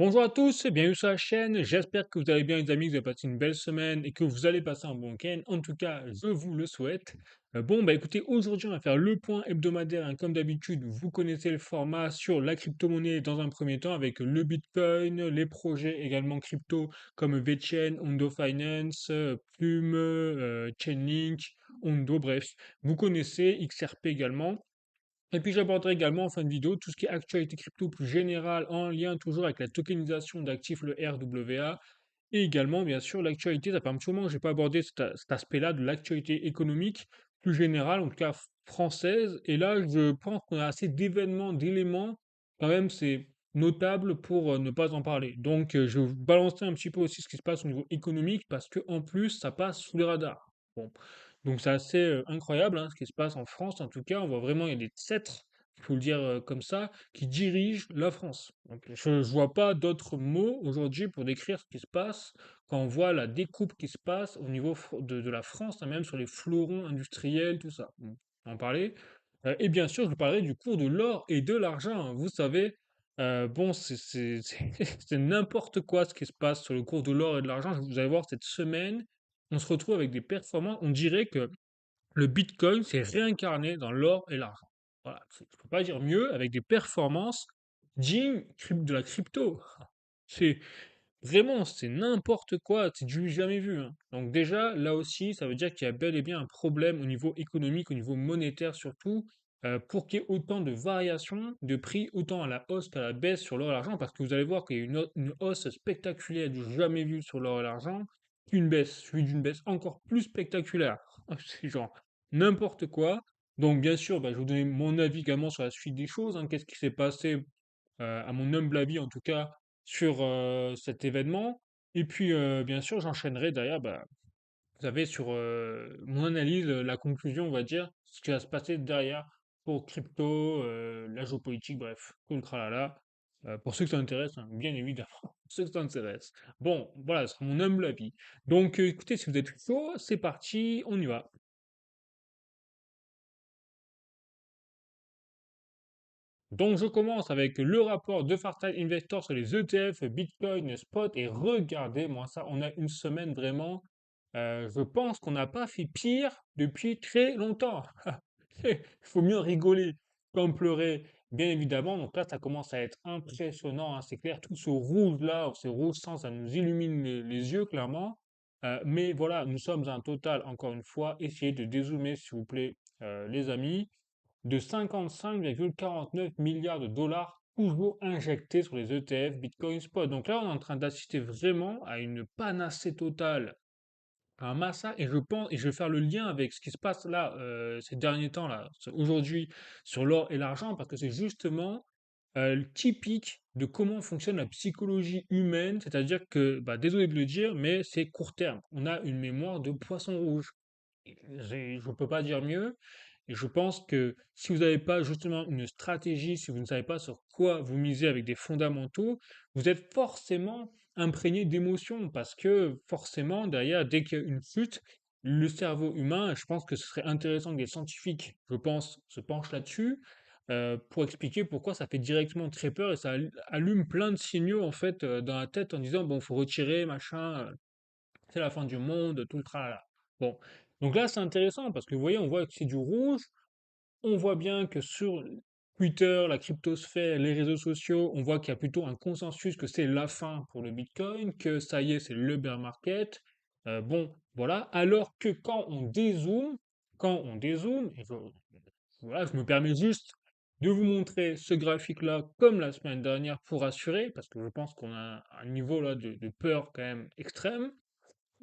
Bonjour à tous et bienvenue sur la chaîne. J'espère que vous allez bien les amis, que vous avez passé une belle semaine et que vous allez passer un bon week-end. En tout cas, je vous le souhaite. Écoutez, aujourd'hui on va faire le point hebdomadaire, hein. Comme d'habitude, vous connaissez le format sur la crypto-monnaie dans un premier temps avec le Bitcoin, les projets également crypto comme VeChain, Ondo Finance, Plume, Chainlink, Ondo, bref. Vous connaissez XRP également. Et puis j'aborderai également en fin de vidéo tout ce qui est actualité crypto plus générale en lien toujours avec la tokenisation d'actifs, le RWA, et également bien sûr l'actualité, ça fait un petit moment que je n'ai pas abordé cet aspect-là de l'actualité économique plus générale, en tout cas française, et là je pense qu'on a assez d'événements, d'éléments, quand même c'est notable pour ne pas en parler. Je vais vous balancer un petit peu aussi ce qui se passe au niveau économique parce que en plus ça passe sous les radars. Bon. Donc c'est assez incroyable hein, ce qui se passe en France. En tout cas, on voit vraiment il y a des tsètres, il faut le dire comme ça, qui dirigent la France. Donc, je ne vois pas d'autres mots aujourd'hui pour décrire ce qui se passe quand on voit la découpe qui se passe au niveau de la France, hein, même sur les fleurons industriels, tout ça. Bon, on va en parler. Et bien sûr, je vous parlerai du cours de l'or et de l'argent, hein. Vous savez, c'est n'importe quoi ce qui se passe sur le cours de l'or et de l'argent. Vous allez voir cette semaine on se retrouve avec des performances, on dirait que le Bitcoin s'est réincarné dans l'or et l'argent. Voilà, je ne peux pas dire mieux, avec des performances dignes de la crypto. C'est vraiment, c'est n'importe quoi, c'est du jamais vu, hein. Donc déjà, là aussi, ça veut dire qu'il y a bel et bien un problème au niveau économique, au niveau monétaire surtout, pour qu'il y ait autant de variations de prix, autant à la hausse qu'à la baisse sur l'or et l'argent, parce que vous allez voir qu'il y a une hausse spectaculaire du jamais vu sur l'or et l'argent, une baisse, suivie d'une baisse encore plus spectaculaire. C'est genre n'importe quoi. Donc bien sûr, je vais vous donner mon avis également sur la suite des choses, hein. Qu'est-ce qui s'est passé, à mon humble avis en tout cas, sur cet événement. Et puis, bien sûr, j'enchaînerai derrière, vous savez, sur mon analyse, la conclusion, on va dire, ce qui va se passer derrière pour crypto, la géopolitique, bref, tout le tralala. Pour ceux que ça intéresse, hein, bien évidemment, pour ceux que ça intéresse. Bon, voilà, ce sera mon humble avis. Écoutez, si vous êtes chaud, c'est parti, on y va. Donc, je commence avec le rapport de Fartile Investor sur les ETF, Bitcoin, Spot, et regardez-moi ça, on a une semaine vraiment, je pense qu'on n'a pas fait pire depuis très longtemps. Il faut mieux rigoler qu'en pleurer, bien évidemment. Donc là, ça commence à être impressionnant, hein, c'est clair, tout ce rouge-là, ce rouge sang, ça nous illumine les yeux, clairement. Mais voilà, nous sommes un total, encore une fois, essayez de dézoomer, s'il vous plaît, les amis de 55,49 milliards de dollars toujours injectés sur les ETF Bitcoin Spot. Donc là, on est en train d'assister vraiment à une panacée totale, à un massacre, et je pense, et je vais faire le lien avec ce qui se passe là, ces derniers temps, là, aujourd'hui, sur l'or et l'argent, parce que c'est justement typique de comment fonctionne la psychologie humaine, c'est-à-dire que, désolé de le dire, mais c'est court terme. On a une mémoire de poisson rouge. Je ne peux pas dire mieux. Et je pense que si vous n'avez pas justement une stratégie, si vous ne savez pas sur quoi vous misez avec des fondamentaux, vous êtes forcément imprégné d'émotions parce que forcément, derrière, dès qu'il y a une chute, le cerveau humain, je pense que ce serait intéressant que des scientifiques, je pense, se penchent là-dessus pour expliquer pourquoi ça fait directement très peur et ça allume plein de signaux en fait dans la tête en disant bon, faut retirer, machin, c'est la fin du monde, tout le tralala. Bon, donc là c'est intéressant parce que vous voyez, on voit que c'est du rouge, on voit bien que sur Twitter, la cryptosphère, les réseaux sociaux, on voit qu'il y a plutôt un consensus que c'est la fin pour le Bitcoin, que ça y est, c'est le bear market. Bon, voilà. Alors que quand on dézoome, voilà, je me permets juste de vous montrer ce graphique-là comme la semaine dernière pour rassurer, parce que je pense qu'on a un niveau là de peur quand même extrême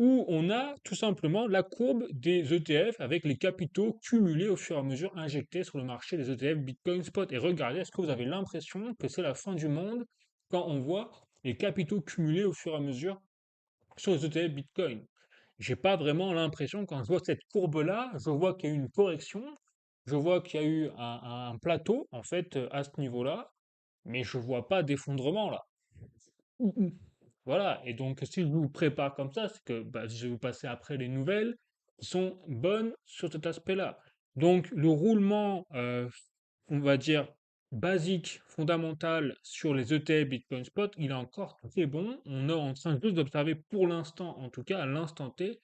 où on a tout simplement la courbe des ETF avec les capitaux cumulés au fur et à mesure injectés sur le marché des ETF Bitcoin Spot. Et regardez, est-ce que vous avez l'impression que c'est la fin du monde quand on voit les capitaux cumulés au fur et à mesure sur les ETF Bitcoin? J'ai pas vraiment l'impression, quand je vois cette courbe-là, je vois qu'il y a eu une correction, je vois qu'il y a eu un plateau, en fait, à ce niveau-là, mais je vois pas d'effondrement là. Voilà, et donc si je vous prépare comme ça, c'est que je vais vous passer après les nouvelles qui sont bonnes sur cet aspect-là. Donc le roulement, on va dire, basique, fondamentale sur les ETF Bitcoin Spot, il est encore très bon. On est en train juste d'observer pour l'instant, en tout cas à l'instant T,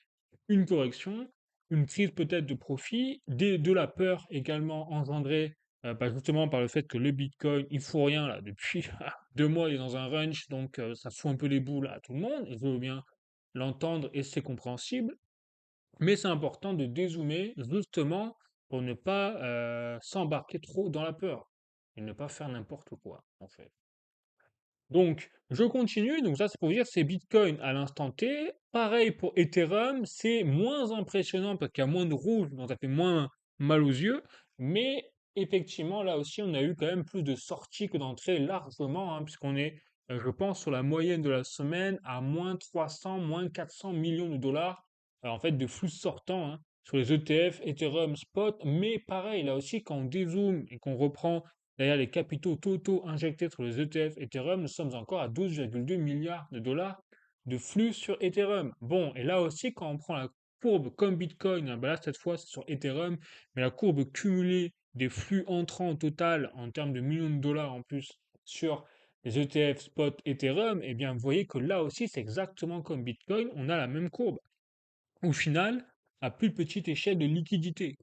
une correction, une crise peut-être de profit, de la peur également engendrée bah, justement par le fait que le Bitcoin, il fout rien là depuis 2 mois, il est dans un range, donc ça fout un peu les boules à tout le monde, et je veux bien l'entendre et c'est compréhensible, mais c'est important de dézoomer justement pour ne pas s'embarquer trop dans la peur et ne pas faire n'importe quoi en fait. Donc, je continue. Donc, ça, c'est pour vous dire, c'est Bitcoin à l'instant T. Pareil pour Ethereum, c'est moins impressionnant parce qu'il y a moins de rouge, donc ça fait moins mal aux yeux. Mais effectivement, là aussi, on a eu quand même plus de sorties que d'entrées largement, hein, puisqu'on est, je pense, sur la moyenne de la semaine à moins 300, moins 400 millions de dollars, en fait, de flux sortants, hein, sur les ETF, Ethereum, Spot. Mais pareil, là aussi, quand on dézoome et qu'on reprend derrière les capitaux totaux injectés sur les ETF Ethereum, nous sommes encore à 12,2 milliards de dollars de flux sur Ethereum. Bon, et là aussi, quand on prend la courbe comme Bitcoin, hein, ben là, cette fois, c'est sur Ethereum, mais la courbe cumulée des flux entrants au total en termes de millions de dollars en plus sur les ETF spot Ethereum, eh bien, vous voyez que là aussi, c'est exactement comme Bitcoin, on a la même courbe. Au final, à plus petite échelle de liquidité.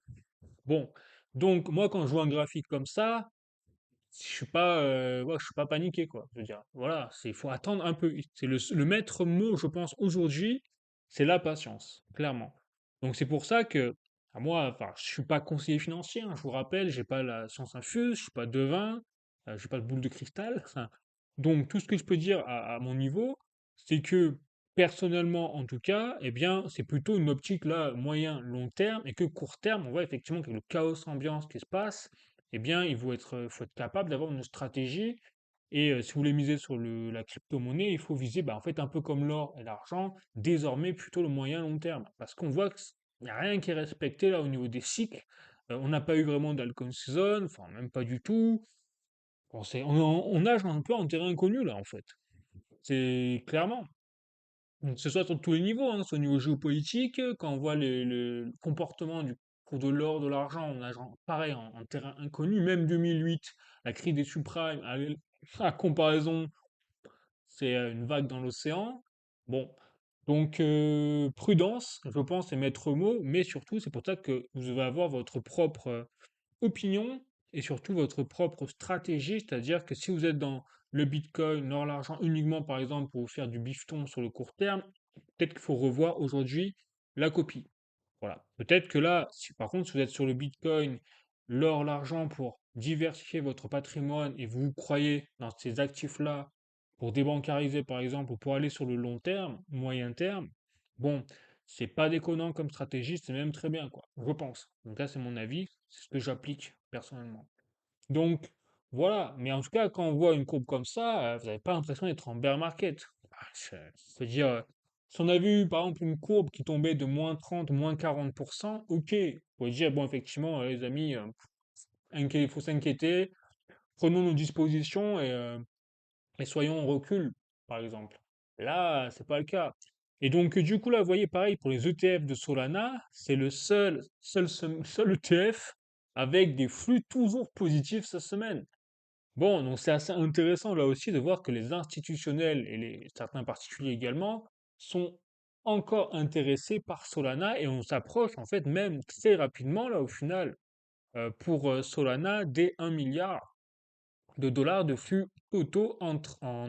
Bon, donc moi, quand je vois un graphique comme ça, je suis pas paniqué, quoi. Je veux dire, voilà, il faut attendre un peu. C'est le maître mot, je pense, aujourd'hui, c'est la patience, clairement. Donc c'est pour ça que, à moi, enfin, je suis pas conseiller financier, hein, je vous rappelle, j'ai pas la science infuse, je suis pas devin, j'ai pas de boule de cristal. Enfin, donc tout ce que je peux dire à mon niveau, c'est que personnellement, en tout cas, eh bien, c'est plutôt une optique là, moyen, long terme, et que court terme, on voit effectivement que le chaos ambiance qui se passe, eh bien, faut être capable d'avoir une stratégie. Et si vous voulez miser sur la crypto-monnaie, il faut viser, bah, en fait, un peu comme l'or et l'argent, désormais plutôt le moyen long terme. Parce qu'on voit qu'il n'y a rien qui est respecté là au niveau des cycles. On n'a pas eu vraiment d'alcon season, enfin, même pas du tout. Bon, on nage un peu en terrain inconnu là, en fait. C'est clairement. Donc, que ce soit sur tous les niveaux, hein, soit au niveau géopolitique, quand on voit le comportement du cours de l'or, de l'argent, on a pareil en terrain inconnu, même 2008, la crise des subprimes, à comparaison, c'est une vague dans l'océan. Bon, donc prudence, je pense, est maître mot, mais surtout, c'est pour ça que vous devez avoir votre propre opinion et surtout votre propre stratégie, c'est-à-dire que si vous êtes dans le Bitcoin, l'or, l'argent uniquement par exemple pour vous faire du bifton sur le court terme, peut-être qu'il faut revoir aujourd'hui la copie. Voilà. Peut-être que là, si par contre, si vous êtes sur le Bitcoin, l'or, l'argent pour diversifier votre patrimoine et vous croyez dans ces actifs-là pour débancariser par exemple ou pour aller sur le long terme, moyen terme, bon, c'est pas déconnant comme stratégie, c'est même très bien, quoi. Je pense. Donc là, c'est mon avis, c'est ce que j'applique personnellement. Donc, voilà. Mais en tout cas, quand on voit une courbe comme ça, vous n'avez pas l'impression d'être en bear market. C'est-à-dire, si on a vu par exemple une courbe qui tombait de moins 30, moins 40%, ok. Vous pouvez dire, bon, effectivement, les amis, il faut s'inquiéter, prenons nos dispositions et soyons en recul, par exemple. Là, c'est pas le cas. Et donc, du coup, là, vous voyez, pareil, pour les ETF de Solana, c'est le seul ETF avec des flux toujours positifs cette semaine. Bon, donc c'est assez intéressant là aussi de voir que les institutionnels et certains particuliers également sont encore intéressés par Solana et on s'approche en fait même très rapidement là au final pour Solana des 1 milliard de dollars de flux totaux en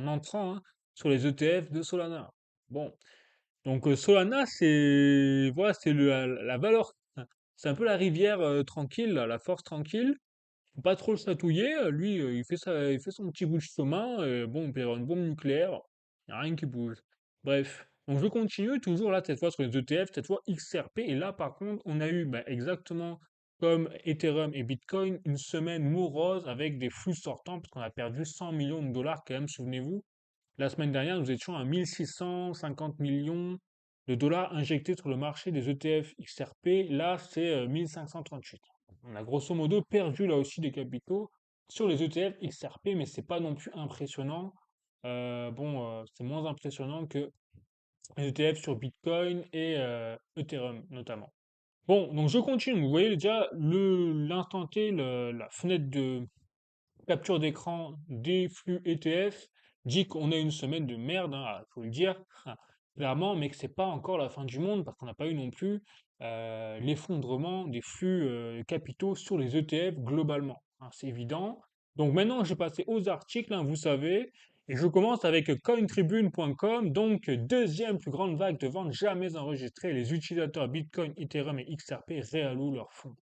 entrant, hein, sur les ETF de Solana. Bon, donc Solana c'est voilà, c'est la valeur, hein, c'est un peu la rivière tranquille, là, la force tranquille. Faut pas trop le chatouiller, lui, il fait son petit bout de chemin, bon, il peut y avoir une bombe nucléaire, il y a rien qui bouge. Bref, donc je continue toujours là, cette fois sur les ETF, cette fois XRP, et là par contre, on a eu bah, exactement comme Ethereum et Bitcoin, une semaine morose avec des flux sortants, parce qu'on a perdu 100 millions de dollars quand même, souvenez-vous. La semaine dernière, nous étions à 1650 millions de dollars injectés sur le marché des ETF XRP. Là, c'est 1538. On a grosso modo perdu là aussi des capitaux sur les ETF XRP, mais c'est pas non plus impressionnant. C'est moins impressionnant que les ETF sur Bitcoin et Ethereum notamment. Bon, donc je continue. Vous voyez déjà l'instant T, la fenêtre capture d'écran des flux ETF dit qu'on a une semaine de merde, hein, faut le dire, clairement, mais que c'est pas encore la fin du monde parce qu'on n'a pas eu non plus l'effondrement des flux capitaux sur les ETF globalement, hein, c'est évident. Donc maintenant, je vais passer aux articles, hein, vous savez, et je commence avec cointribune.com, donc deuxième plus grande vague de ventes jamais enregistrée. Les utilisateurs Bitcoin, Ethereum et XRP réallouent leurs fonds.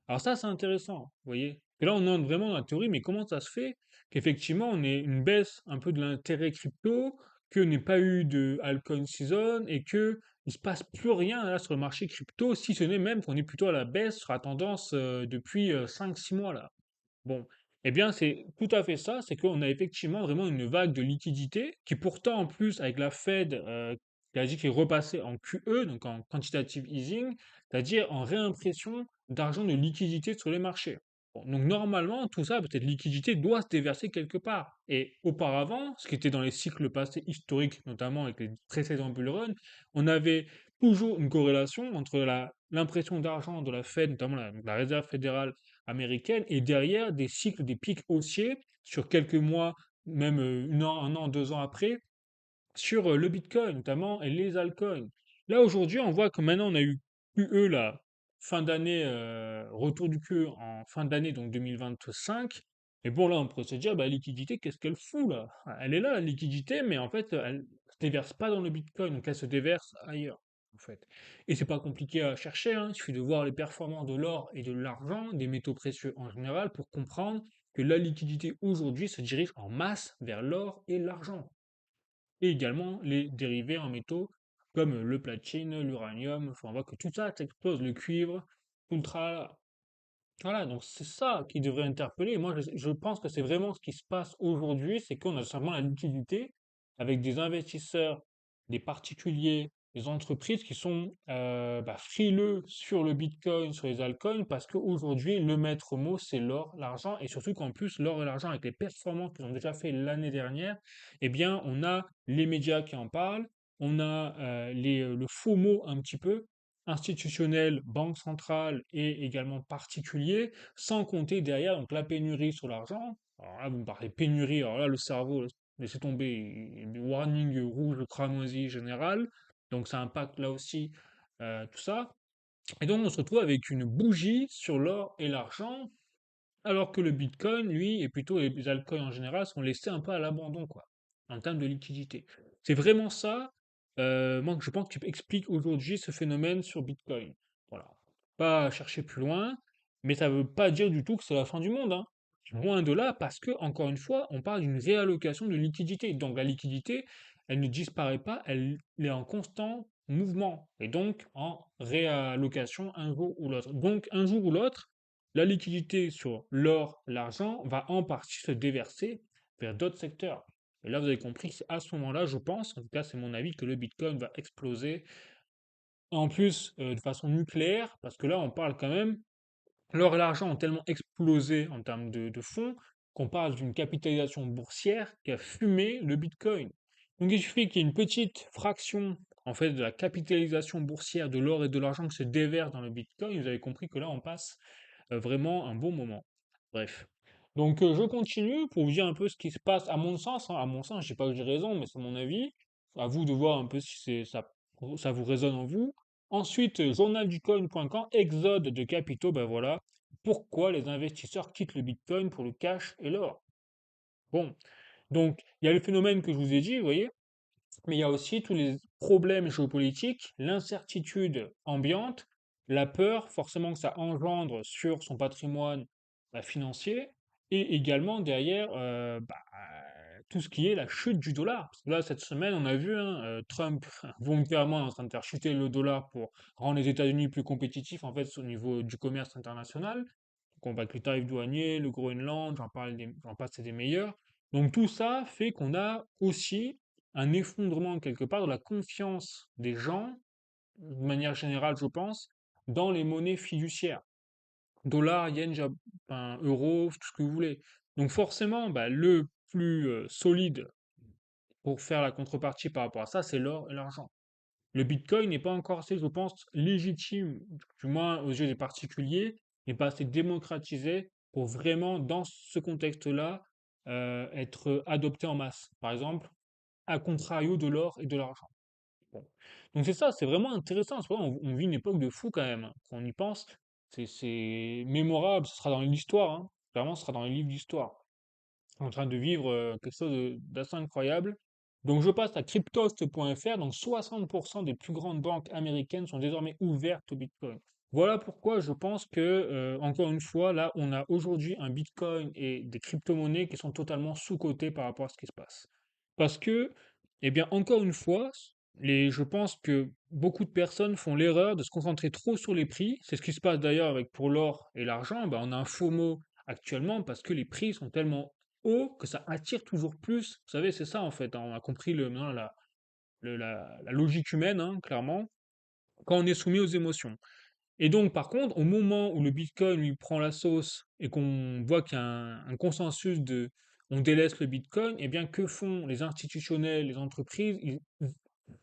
Alors ça, c'est intéressant, vous voyez. Et là, on entre vraiment dans la théorie, mais comment ça se fait qu'effectivement, on ait une baisse un peu de l'intérêt crypto, qu'on n'ait pas eu de altcoin season et que il se passe plus rien là sur le marché crypto, si ce n'est même qu'on est plutôt à la baisse sur la tendance depuis 5-6 mois là. Bon, eh bien, c'est tout à fait ça, c'est qu'on a effectivement vraiment une vague de liquidité qui pourtant, en plus, avec la Fed qui a dit qu'il est repassé en QE, donc en quantitative easing, c'est-à-dire en réimpression d'argent de liquidité sur les marchés. Bon, donc normalement, tout ça, peut-être liquidité, doit se déverser quelque part. Et auparavant, ce qui était dans les cycles passés historiques, notamment avec les précédents bull run, on avait toujours une corrélation entre l'impression d'argent de la Fed, notamment la Réserve fédérale américaine, et derrière des cycles, des pics haussiers sur quelques mois, même un an, 2 ans après, sur le Bitcoin notamment et les altcoins. Là aujourd'hui, on voit que maintenant on a eu QE là, fin d'année, retour du QE en fin d'année donc 2025. Et bon là on pourrait se dire, bah, la liquidité, qu'est-ce qu'elle fout là? Elle est là la liquidité, mais en fait elle se déverse pas dans le Bitcoin, donc elle se déverse ailleurs en fait. Et c'est pas compliqué à chercher, hein, il suffit de voir les performances de l'or et de l'argent, des métaux précieux en général, pour comprendre que la liquidité aujourd'hui se dirige en masse vers l'or et l'argent et également les dérivés en métaux comme le platine, l'uranium, enfin on voit que tout ça explose, le cuivre, tout le tralala. Voilà, donc c'est ça qui devrait interpeller. Moi, je pense que c'est vraiment ce qui se passe aujourd'hui, c'est qu'on a simplement la liquidité avec des investisseurs, des particuliers, des entreprises qui sont frileux sur le Bitcoin, sur les altcoins, parce qu'aujourd'hui, le maître mot, c'est l'or, l'argent, et surtout qu'en plus, l'or et l'argent, avec les performances qu'ils ont déjà fait l'année dernière, eh bien, on a les médias qui en parlent, on a le faux mot un petit peu, institutionnels, banque centrale et également particuliers, sans compter derrière donc la pénurie sur l'argent. Alors là, vous me parlez pénurie, alors là, le cerveau, laissez tomber, warning rouge, cramoisi général, donc ça impacte là aussi tout ça. Et donc on se retrouve avec une bougie sur l'or et l'argent, alors que le Bitcoin, lui, et plutôt les altcoins en général, sont laissés un peu à l'abandon, quoi, en termes de liquidité. C'est vraiment ça, moi, que je pense qui explique aujourd'hui ce phénomène sur Bitcoin. Voilà. Pas chercher plus loin, mais ça veut pas dire du tout que c'est la fin du monde, hein. Loin de là, parce que, encore une fois, on parle d'une réallocation de liquidité. Donc la liquidité, elle ne disparaît pas, elle est en constant mouvement, et donc en réallocation un jour ou l'autre. Donc un jour ou l'autre, la liquidité sur l'or, l'argent, va en partie se déverser vers d'autres secteurs. Et là, vous avez compris que c'est à ce moment-là, je pense, en tout cas c'est mon avis, que le Bitcoin va exploser, en plus de façon nucléaire, parce que là, on parle quand même, l'or et l'argent ont tellement explosé en termes de fonds, qu'on parle d'une capitalisation boursière qui a fumé le Bitcoin. Donc il suffit qu'il y ait une petite fraction, en fait, de la capitalisation boursière de l'or et de l'argent qui se déverse dans le Bitcoin, vous avez compris que là, on passe vraiment un bon moment. Bref. Donc je continue pour vous dire un peu ce qui se passe à mon sens, hein. À mon sens, je dis pas que j'ai raison, mais c'est mon avis. À vous de voir un peu si ça vous résonne en vous. Ensuite, journalducoin.com, exode de capitaux, ben voilà. Pourquoi les investisseurs quittent le Bitcoin pour le cash et l'or? Bon, donc il y a le phénomène que je vous ai dit, vous voyez, mais il y a aussi tous les problèmes géopolitiques, l'incertitude ambiante, la peur forcément que ça engendre sur son patrimoine financier, et également derrière tout ce qui est la chute du dollar. Parce que là, cette semaine, on a vu hein, Trump volontairement est en train de faire chuter le dollar pour rendre les États-Unis plus compétitifs en fait au niveau du commerce international. Donc on va avec le tarif douanier, le Groenland, j'en passe, c'est des meilleurs. Donc tout ça fait qu'on a aussi un effondrement quelque part de la confiance des gens, de manière générale, je pense, dans les monnaies fiduciaires. Dollar, yen, enfin, euro, tout ce que vous voulez. Donc forcément, bah, le plus solide pour faire la contrepartie par rapport à ça, c'est l'or et l'argent. Le Bitcoin n'est pas encore assez, je pense, légitime, du moins aux yeux des particuliers, n'est pas assez démocratisé pour vraiment, dans ce contexte-là, être adopté en masse. Par exemple, à contrario de l'or et de l'argent. Bon. Donc c'est ça, c'est vraiment intéressant. C'est vrai, on vit une époque de fou quand même, hein. Quand on y pense, c'est mémorable, ce sera dans l'histoire, hein. Clairement, ce sera dans les livres d'histoire. En train de vivre quelque chose d'assez incroyable. Donc je passe à cryptost.fr. Donc 60% des plus grandes banques américaines sont désormais ouvertes au Bitcoin. Voilà pourquoi je pense que, encore une fois, là, on a aujourd'hui un Bitcoin et des crypto-monnaies qui sont totalement sous-cotées par rapport à ce qui se passe. Parce que, eh bien, encore une fois, je pense que beaucoup de personnes font l'erreur de se concentrer trop sur les prix. C'est ce qui se passe d'ailleurs avec pour l'or et l'argent. Ben, on a un FOMO actuellement parce que les prix sont tellement hauts que ça attire toujours plus. Vous savez, c'est ça en fait, hein. On a compris maintenant la logique humaine, hein, clairement, quand on est soumis aux émotions. Et donc, par contre, au moment où le Bitcoin lui prend la sauce et qu'on voit qu'il y a un consensus de on délaisse le Bitcoin, eh bien, que font les institutionnels, les entreprises?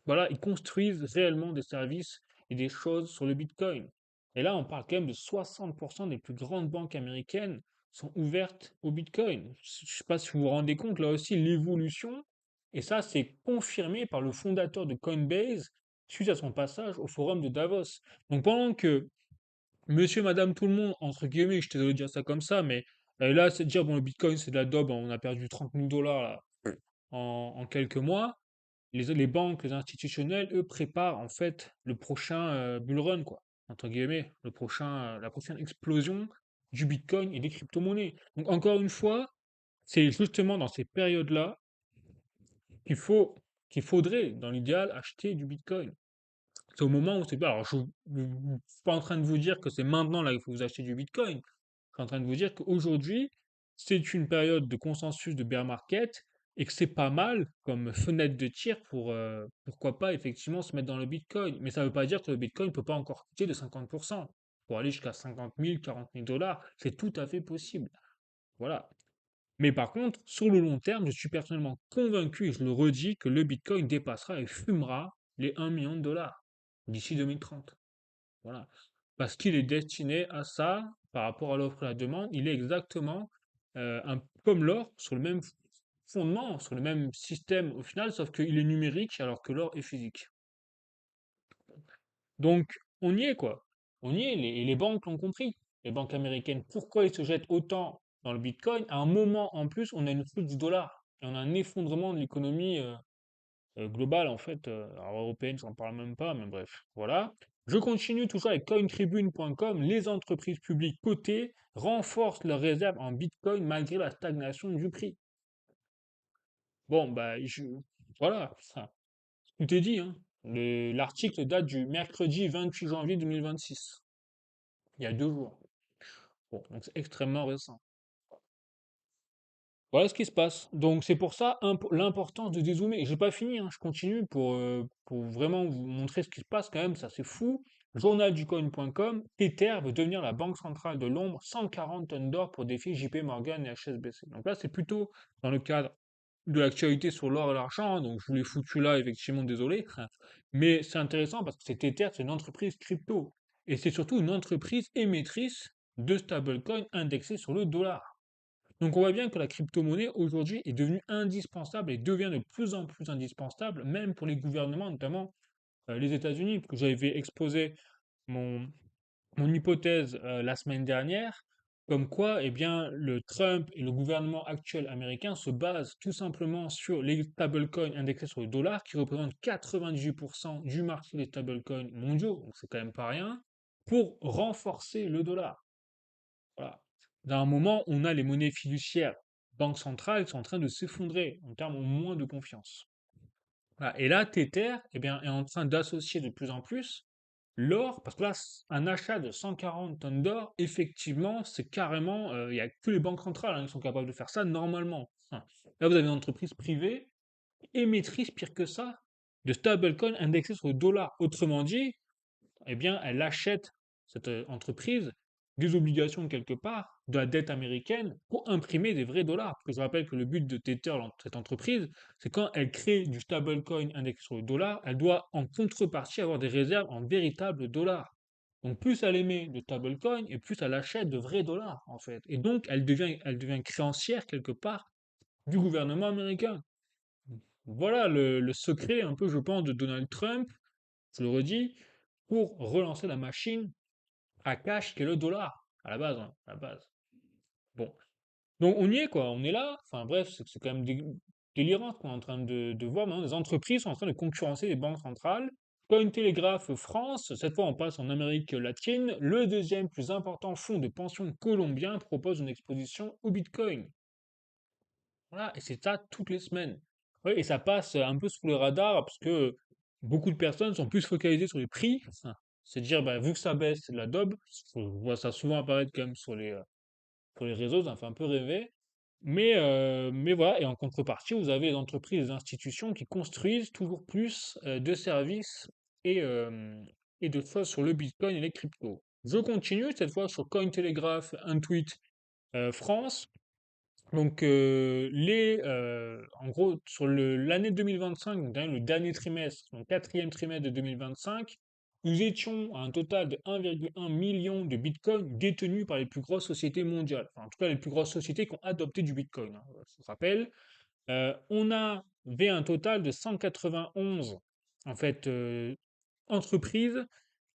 Voilà, ils construisent réellement des services et des choses sur le Bitcoin. Et là, on parle quand même de 60% des plus grandes banques américaines sont ouvertes au Bitcoin. Je ne sais pas si vous vous rendez compte, là aussi, l'évolution. Et ça, c'est confirmé par le fondateur de Coinbase suite à son passage au forum de Davos. Donc pendant que monsieur, madame, tout le monde, entre guillemets, je suis désolé de dire ça comme ça, mais là, c'est de dire, bon, le Bitcoin, c'est de la daube, on a perdu 30 000 dollars là, en quelques mois. Les banques, les institutionnels, eux, préparent en fait le prochain bull run, quoi, entre guillemets, la prochaine explosion du Bitcoin et des crypto-monnaies. Donc, encore une fois, c'est justement dans ces périodes-là qu'il faut, qu'il faudrait, dans l'idéal, acheter du Bitcoin. C'est au moment où c'est pas. Alors, je suis pas en train de vous dire que c'est maintenant là qu'il faut vous acheter du Bitcoin. Je suis en train de vous dire qu'aujourd'hui, c'est une période de consensus de bear market et que c'est pas mal comme fenêtre de tir pour pourquoi pas effectivement se mettre dans le Bitcoin. Mais ça ne veut pas dire que le Bitcoin ne peut pas encore coûter de 50% pour aller jusqu'à 50 000, 40 000 dollars. C'est tout à fait possible. Voilà. Mais par contre, sur le long terme, je suis personnellement convaincu, et je le redis, que le Bitcoin dépassera et fumera les 1 million de dollars d'ici 2030. Voilà. Parce qu'il est destiné à ça, par rapport à l'offre et la demande, il est exactement comme l'or, sur le même fondement, sur le même système au final, sauf qu'il est numérique alors que l'or est physique. Donc, on y est quoi. On y est, et les banques l'ont compris. Les banques américaines, pourquoi ils se jettent autant dans le Bitcoin? À un moment en plus, on a une chute du dollar et on a un effondrement de l'économie globale en fait, alors européenne, j'en parle même pas, mais bref, voilà. Je continue toujours avec cointribune.com. Les entreprises publiques cotées renforcent leurs réserves en Bitcoin malgré la stagnation du prix. Bon, bah, voilà, ça, tout est dit, hein. L'article date du mercredi 28 janvier 2026, il y a 2 jours. Bon, donc c'est extrêmement récent. Voilà ce qui se passe. Donc c'est pour ça l'importance de dézoomer. Et j'ai pas fini, hein, je continue pour vraiment vous montrer ce qui se passe quand même, ça c'est fou. Journalducoin.com, Tether veut devenir la banque centrale de l'ombre, 140 tonnes d'or pour défier JP Morgan et HSBC. Donc là c'est plutôt dans le cadre de l'actualité sur l'or et l'argent, hein, donc je vous l'ai foutu là, effectivement, désolé. Mais c'est intéressant parce que c'est Tether, c'est une entreprise crypto. Et c'est surtout une entreprise émettrice de stablecoins indexés sur le dollar. Donc on voit bien que la crypto-monnaie aujourd'hui est devenue indispensable et devient de plus en plus indispensable, même pour les gouvernements, notamment les États-Unis, parce que j'avais exposé mon, mon hypothèse la semaine dernière, comme quoi eh bien, le Trump et le gouvernement actuel américain se basent tout simplement sur les stablecoins indexés sur le dollar, qui représentent 98% du marché des stablecoins mondiaux, donc c'est quand même pas rien, pour renforcer le dollar. Voilà. Dans un moment, on a les monnaies fiduciaires, banques centrales, qui sont en train de s'effondrer en termes au moins de confiance. Voilà. Et là, Tether, eh bien, est en train d'associer de plus en plus l'or, parce que là, un achat de 140 tonnes d'or, effectivement, c'est carrément, il n'y a que les banques centrales hein, qui sont capables de faire ça normalement. Hein. Là, vous avez une entreprise privée émettrice, pire que ça, de stablecoins indexés sur le dollar. Autrement dit, eh bien, elle achète, cette entreprise, des obligations quelque part, de la dette américaine, pour imprimer des vrais dollars. Parce que je rappelle que le but de Tether, cette entreprise, c'est quand elle crée du stablecoin indexé sur le dollar, elle doit en contrepartie avoir des réserves en véritables dollars. Donc plus elle émet de stablecoin et plus elle achète de vrais dollars, en fait. Et donc elle devient créancière quelque part du gouvernement américain. Voilà le secret un peu, je pense, de Donald Trump, je le redis, pour relancer la machine à cash qu'est le dollar, à la base, hein, à la base. Bon. Donc on y est, quoi, on est là. Enfin bref, c'est quand même délirant ce qu'on est en train de voir. Maintenant, les entreprises sont en train de concurrencer les banques centrales. Cointelegraph France, cette fois on passe en Amérique latine, le deuxième plus important fonds de pension colombien propose une exposition au Bitcoin. Voilà, et c'est ça toutes les semaines. Oui, et ça passe un peu sous le radar parce que beaucoup de personnes sont plus focalisées sur les prix. Enfin, c'est dire, bah, vu que ça baisse, c'est de la daube. Je vois ça souvent apparaître quand même sur les réseaux, ça me fait un peu rêver. Mais voilà, et en contrepartie, vous avez les entreprises et les institutions qui construisent toujours plus de services et, euh, et de choses sur le Bitcoin et les cryptos. Je continue, cette fois sur Cointelegraph, un tweet France. Donc, en gros, sur l'année 2025, donc le dernier trimestre, donc quatrième trimestre de 2025, nous étions à un total de 1,1 million de bitcoins détenus par les plus grosses sociétés mondiales. Enfin, en tout cas, les plus grosses sociétés qui ont adopté du bitcoin, hein, je vous rappelle. On avait un total de 191 en fait, entreprises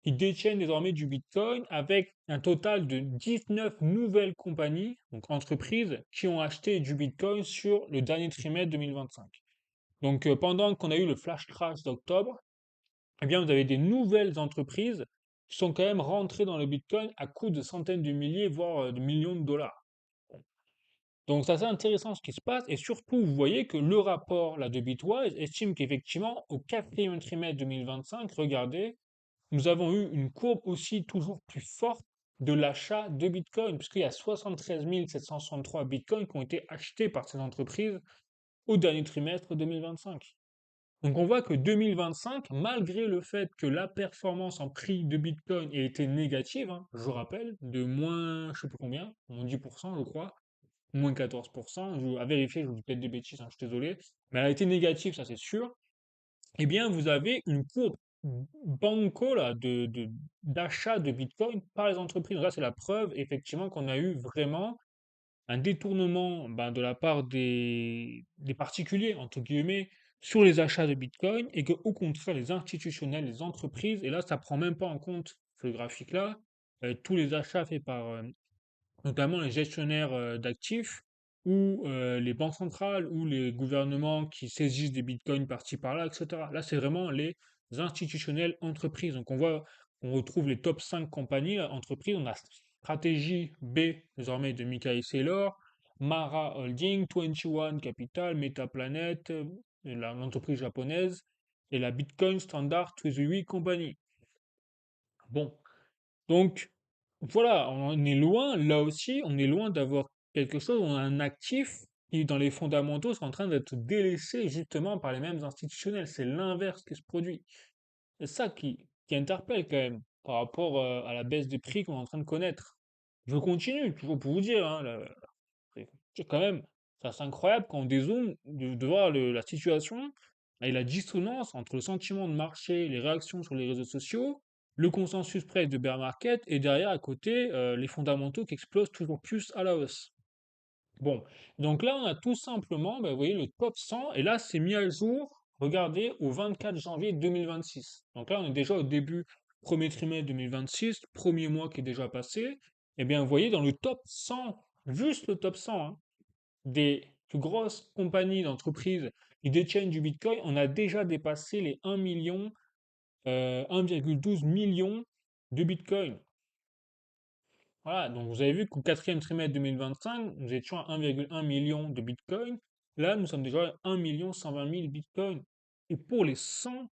qui détiennent désormais du Bitcoin avec un total de 19 nouvelles compagnies, donc entreprises, qui ont acheté du Bitcoin sur le dernier trimestre 2025. Donc pendant qu'on a eu le flash crash d'octobre, eh bien vous avez des nouvelles entreprises qui sont quand même rentrées dans le Bitcoin à coût de centaines de milliers, voire de millions de dollars. Bon. Donc c'est assez intéressant ce qui se passe, et surtout vous voyez que le rapport là, de Bitwise estime qu'effectivement au quatrième trimestre 2025, regardez, nous avons eu une courbe aussi toujours plus forte de l'achat de Bitcoin, puisqu'il y a 73 763 Bitcoins qui ont été achetés par ces entreprises au dernier trimestre 2025. Donc on voit que 2025, malgré le fait que la performance en prix de Bitcoin ait été négative, hein, je rappelle, de moins, je sais plus combien, moins 10%, je crois, moins 14%, à vérifier, je vous dis peut-être des bêtises, hein, je suis désolé, mais elle a été négative, ça c'est sûr. Eh bien, vous avez une courbe banco là, d'achat de Bitcoin par les entreprises. Donc là, c'est la preuve, effectivement, qu'on a eu vraiment un détournement ben, de la part des particuliers, entre guillemets, sur les achats de Bitcoin, et que au contraire, les institutionnels, les entreprises, et là, ça prend même pas en compte ce graphique-là, tous les achats faits par notamment les gestionnaires d'actifs ou les banques centrales ou les gouvernements qui saisissent des bitcoins par-ci par-là, etc. Là, c'est vraiment les institutionnels entreprises. Donc, on retrouve les top 5 compagnies, entreprises. On a Stratégie B, désormais de Michael Saylor, Mara Holding, 21 Capital, Metaplanet, l'entreprise japonaise, et la Bitcoin Standard Treasury Company. Bon, donc, voilà, on est loin, là aussi, on est loin d'avoir quelque chose, on a un actif qui, dans les fondamentaux, est en train d'être délaissé justement par les mêmes institutionnels. C'est l'inverse qui se produit. C'est ça qui interpelle quand même par rapport à la baisse des prix qu'on est en train de connaître. Je continue, toujours pour vous dire, hein, c'est quand même, c'est assez incroyable quand on dézoome de voir la situation et la dissonance entre le sentiment de marché, les réactions sur les réseaux sociaux, le consensus presse de bear market et derrière à côté les fondamentaux qui explosent toujours plus à la hausse. Bon, donc là on a tout simplement, ben, vous voyez, le top 100 et là c'est mis à jour, regardez, au 24 janvier 2026. Donc là on est déjà au début premier trimestre 2026, premier mois qui est déjà passé. Et bien vous voyez dans le top 100, juste le top 100, hein, des plus grosses compagnies d'entreprises qui détiennent du Bitcoin, on a déjà dépassé les 1 million, 1,12 million de Bitcoin. Voilà, donc vous avez vu qu'au quatrième trimestre 2025, nous étions à 1,1 million de Bitcoin. Là, nous sommes déjà à 1 120 000 Bitcoin. Et pour les 100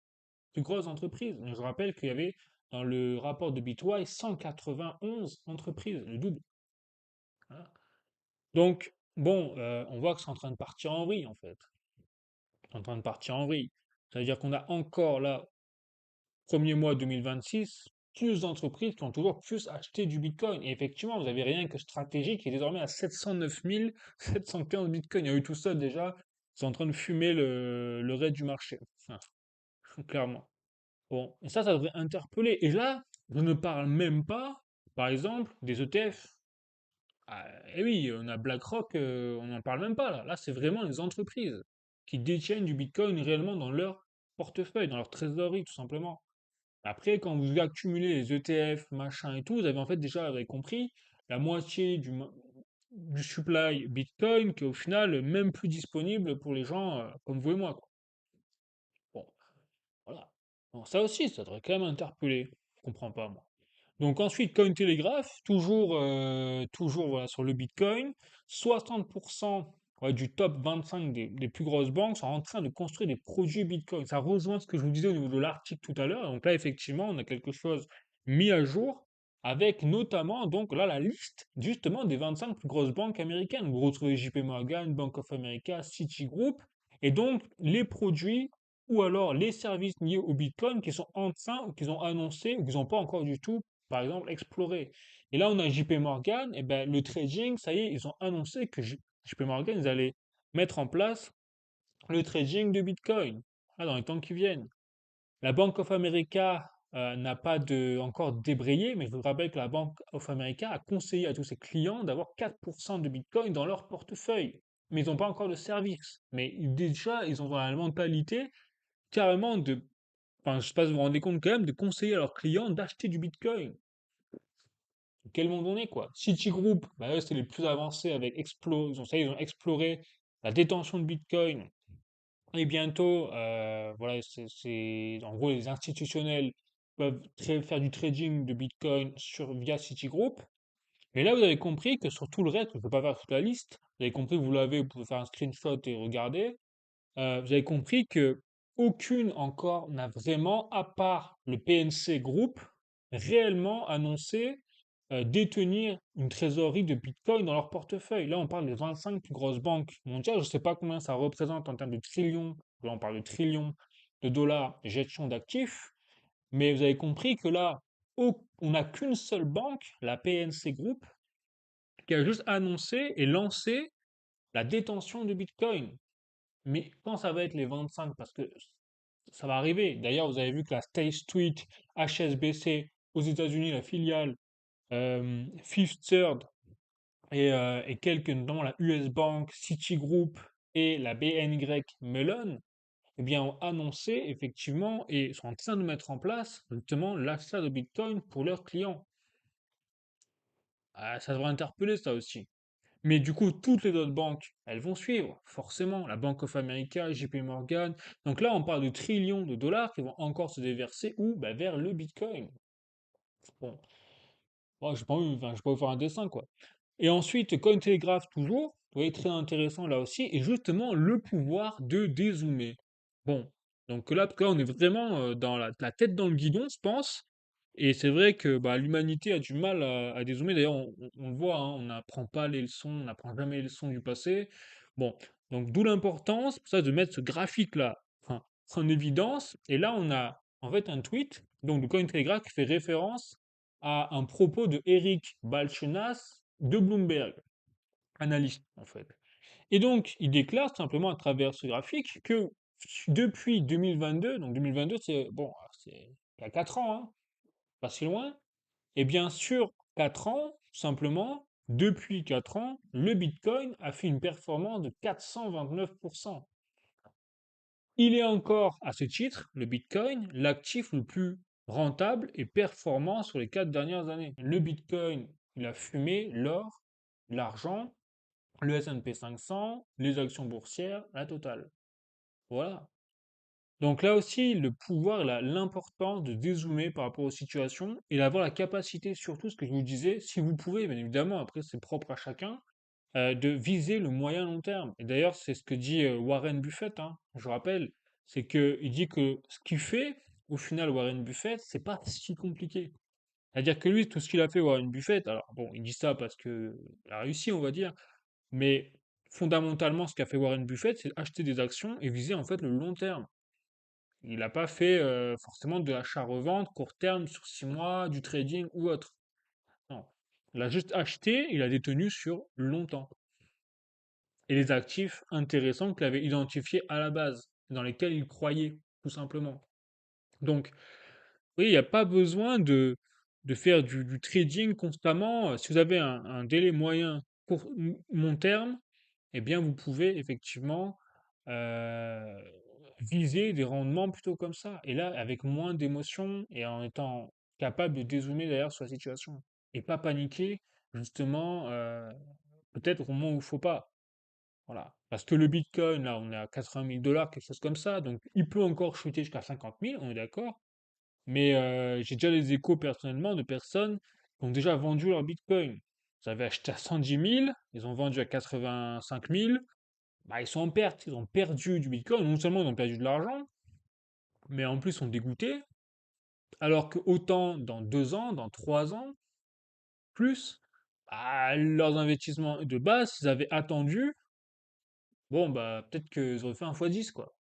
plus grosses entreprises, donc je rappelle qu'il y avait dans le rapport de Bitwise 191 entreprises, le double. Voilà. Donc, bon, on voit que c'est en train de partir en vrille, en fait. C'est en train de partir en vrille. Ça veut dire qu'on a encore là, premier mois 2026, plus d'entreprises qui ont toujours plus acheté du Bitcoin. Et effectivement, vous avez rien que Stratégie qui est désormais à 709 715 Bitcoin. Il y a eu tout ça déjà. C'est en train de fumer le reste du marché. Enfin, clairement. Bon, et ça devrait interpeller. Et là, Je ne parle même pas, par exemple, des ETF. Ah, et oui, on a BlackRock, on n'en parle même pas là. Là, c'est vraiment les entreprises qui détiennent du Bitcoin réellement dans leur portefeuille, dans leur trésorerie, tout simplement. Après, quand vous accumulez les ETF, machin et tout, vous avez en fait déjà, vous avez compris, la moitié du supply Bitcoin qui est au final même plus disponible pour les gens comme vous et moi, quoi. Bon, voilà. Bon, ça aussi, ça devrait quand même interpeller. Je comprends pas, moi. Donc ensuite, Cointelegraph, toujours voilà, sur le Bitcoin, 60% ouais, du top 25 des plus grosses banques sont en train de construire des produits Bitcoin. Ça rejoint ce que je vous disais au niveau de l'article tout à l'heure. Donc là, effectivement, on a quelque chose mis à jour avec notamment donc là la liste justement des 25 plus grosses banques américaines. Vous retrouvez JP Morgan, Bank of America, Citigroup, et donc les produits ou alors les services liés au Bitcoin qui sont en train, ou qu'ils ont annoncé, ou qu'ils n'ont pas encore du tout par exemple, explorer. Et là, on a JP Morgan, et ben, le trading, ça y est, ils ont annoncé que JP Morgan, ils allaient mettre en place le trading de Bitcoin dans les temps qui viennent. La Bank of America n'a pas encore débrayé, mais je vous rappelle que la Bank of America a conseillé à tous ses clients d'avoir 4% de Bitcoin dans leur portefeuille. Mais ils n'ont pas encore de service. Mais déjà, ils ont dans la mentalité carrément de, enfin, je sais pas si vous vous rendez compte quand même, de conseiller à leurs clients d'acheter du Bitcoin. Quel monde on est, quoi. Citigroup, bah, eux, c'est les plus avancés avec ils ont exploré la détention de Bitcoin. Et bientôt, voilà, en gros, les institutionnels peuvent faire du trading de Bitcoin via Citigroup. Mais là, vous avez compris que sur tout le reste, je ne peux pas faire toute la liste. Vous avez compris, vous l'avez, vous pouvez faire un screenshot et regarder. Vous avez compris que aucune encore n'a vraiment, à part le PNC Group, réellement annoncé détenir une trésorerie de Bitcoin dans leur portefeuille. Là, on parle des 25 plus grosses banques mondiales. Je ne sais pas combien ça représente en termes de trillions. Là, on parle de trillions de dollars de gestion d'actifs. Mais vous avez compris que là, on n'a qu'une seule banque, la PNC Group, qui a juste annoncé et lancé la détention de Bitcoin. Mais quand ça va être les 25, parce que ça va arriver. D'ailleurs, vous avez vu que la State Street, HSBC aux États-Unis, la filiale, Fifth Third et quelques, notamment la US Bank, Citigroup et la BNY Mellon, eh bien, ont annoncé effectivement et sont en train de mettre en place justement l'achat de Bitcoin pour leurs clients. Ah, ça devrait interpeller ça aussi. Mais du coup, toutes les autres banques, elles vont suivre, forcément. La Bank of America, JP Morgan. Donc là, on parle de trillions de dollars qui vont encore se déverser où? Bah, vers le Bitcoin. Bon, moi, j'ai pas envie de faire un dessin, quoi. Et ensuite, Cointelegraph toujours, vous voyez, très intéressant là aussi, et justement le pouvoir de dézoomer. Bon, donc là, parce que là, on est vraiment dans la tête dans le guidon, je pense, et c'est vrai que bah, l'humanité a du mal à dézoomer. D'ailleurs, on le voit, hein, on n'apprend pas les leçons, on n'apprend jamais les leçons du passé. Bon, donc d'où l'importance, pour ça, de mettre ce graphique-là enfin, en évidence. Et là, on a en fait un tweet, donc de Cointelegraph, qui fait référence à un propos de Eric Balchunas de Bloomberg, analyste en fait. Et donc, il déclare simplement à travers ce graphique que depuis 2022, donc 2022 c'est bon, c'est il y a 4 ans, hein, pas si loin, et bien sur 4 ans, simplement, depuis 4 ans, le Bitcoin a fait une performance de 429%. Il est encore, à ce titre, le Bitcoin, l'actif le plus rentable et performant sur les 4 dernières années. Le Bitcoin, il a fumé l'or, l'argent, le S&P 500, les actions boursières, la totale. Voilà. Donc là aussi, le pouvoir, l'importance de dézoomer par rapport aux situations et d'avoir la capacité, surtout ce que je vous disais, si vous pouvez, bien évidemment, après c'est propre à chacun, de viser le moyen long terme. Et d'ailleurs, c'est ce que dit Warren Buffett, hein, je rappelle, c'est que il dit que ce qu'il fait, au final, Warren Buffett, c'est pas si compliqué. C'est-à-dire que lui, tout ce qu'il a fait, Warren Buffett, alors bon, il dit ça parce que il a réussi, on va dire, mais fondamentalement, ce qu'a fait Warren Buffett, c'est acheter des actions et viser en fait le long terme. Il n'a pas fait forcément de l'achat-revente court terme sur 6 mois, du trading ou autre. Non. Il a juste acheté, il a détenu sur longtemps. Et les actifs intéressants qu'il avait identifiés à la base, dans lesquels il croyait, tout simplement. Donc, oui, il n'y a pas besoin de faire du trading constamment. Si vous avez un délai moyen, court, long terme, eh bien, vous pouvez effectivement euh, viser des rendements plutôt comme ça. Et là, avec moins d'émotions et en étant capable de dézoomer derrière sur la situation. Et pas paniquer, justement, peut-être au moment où il faut pas. Voilà. Parce que le Bitcoin, là, on est à 80 000 dollars, quelque chose comme ça. Donc, il peut encore chuter jusqu'à 50 000, on est d'accord. Mais j'ai déjà des échos personnellement de personnes qui ont déjà vendu leur Bitcoin. Ils avaient acheté à 110 000, ils ont vendu à 85 000. Bah, ils sont en perte. Ils ont perdu du Bitcoin. Non seulement ils ont perdu de l'argent, mais en plus ils sont dégoûtés. Alors que autant dans 2 ans, dans 3 ans, plus, bah, leurs investissements de base, s'ils avaient attendu, bon, bah, peut-être qu'ils auraient fait un x10, quoi.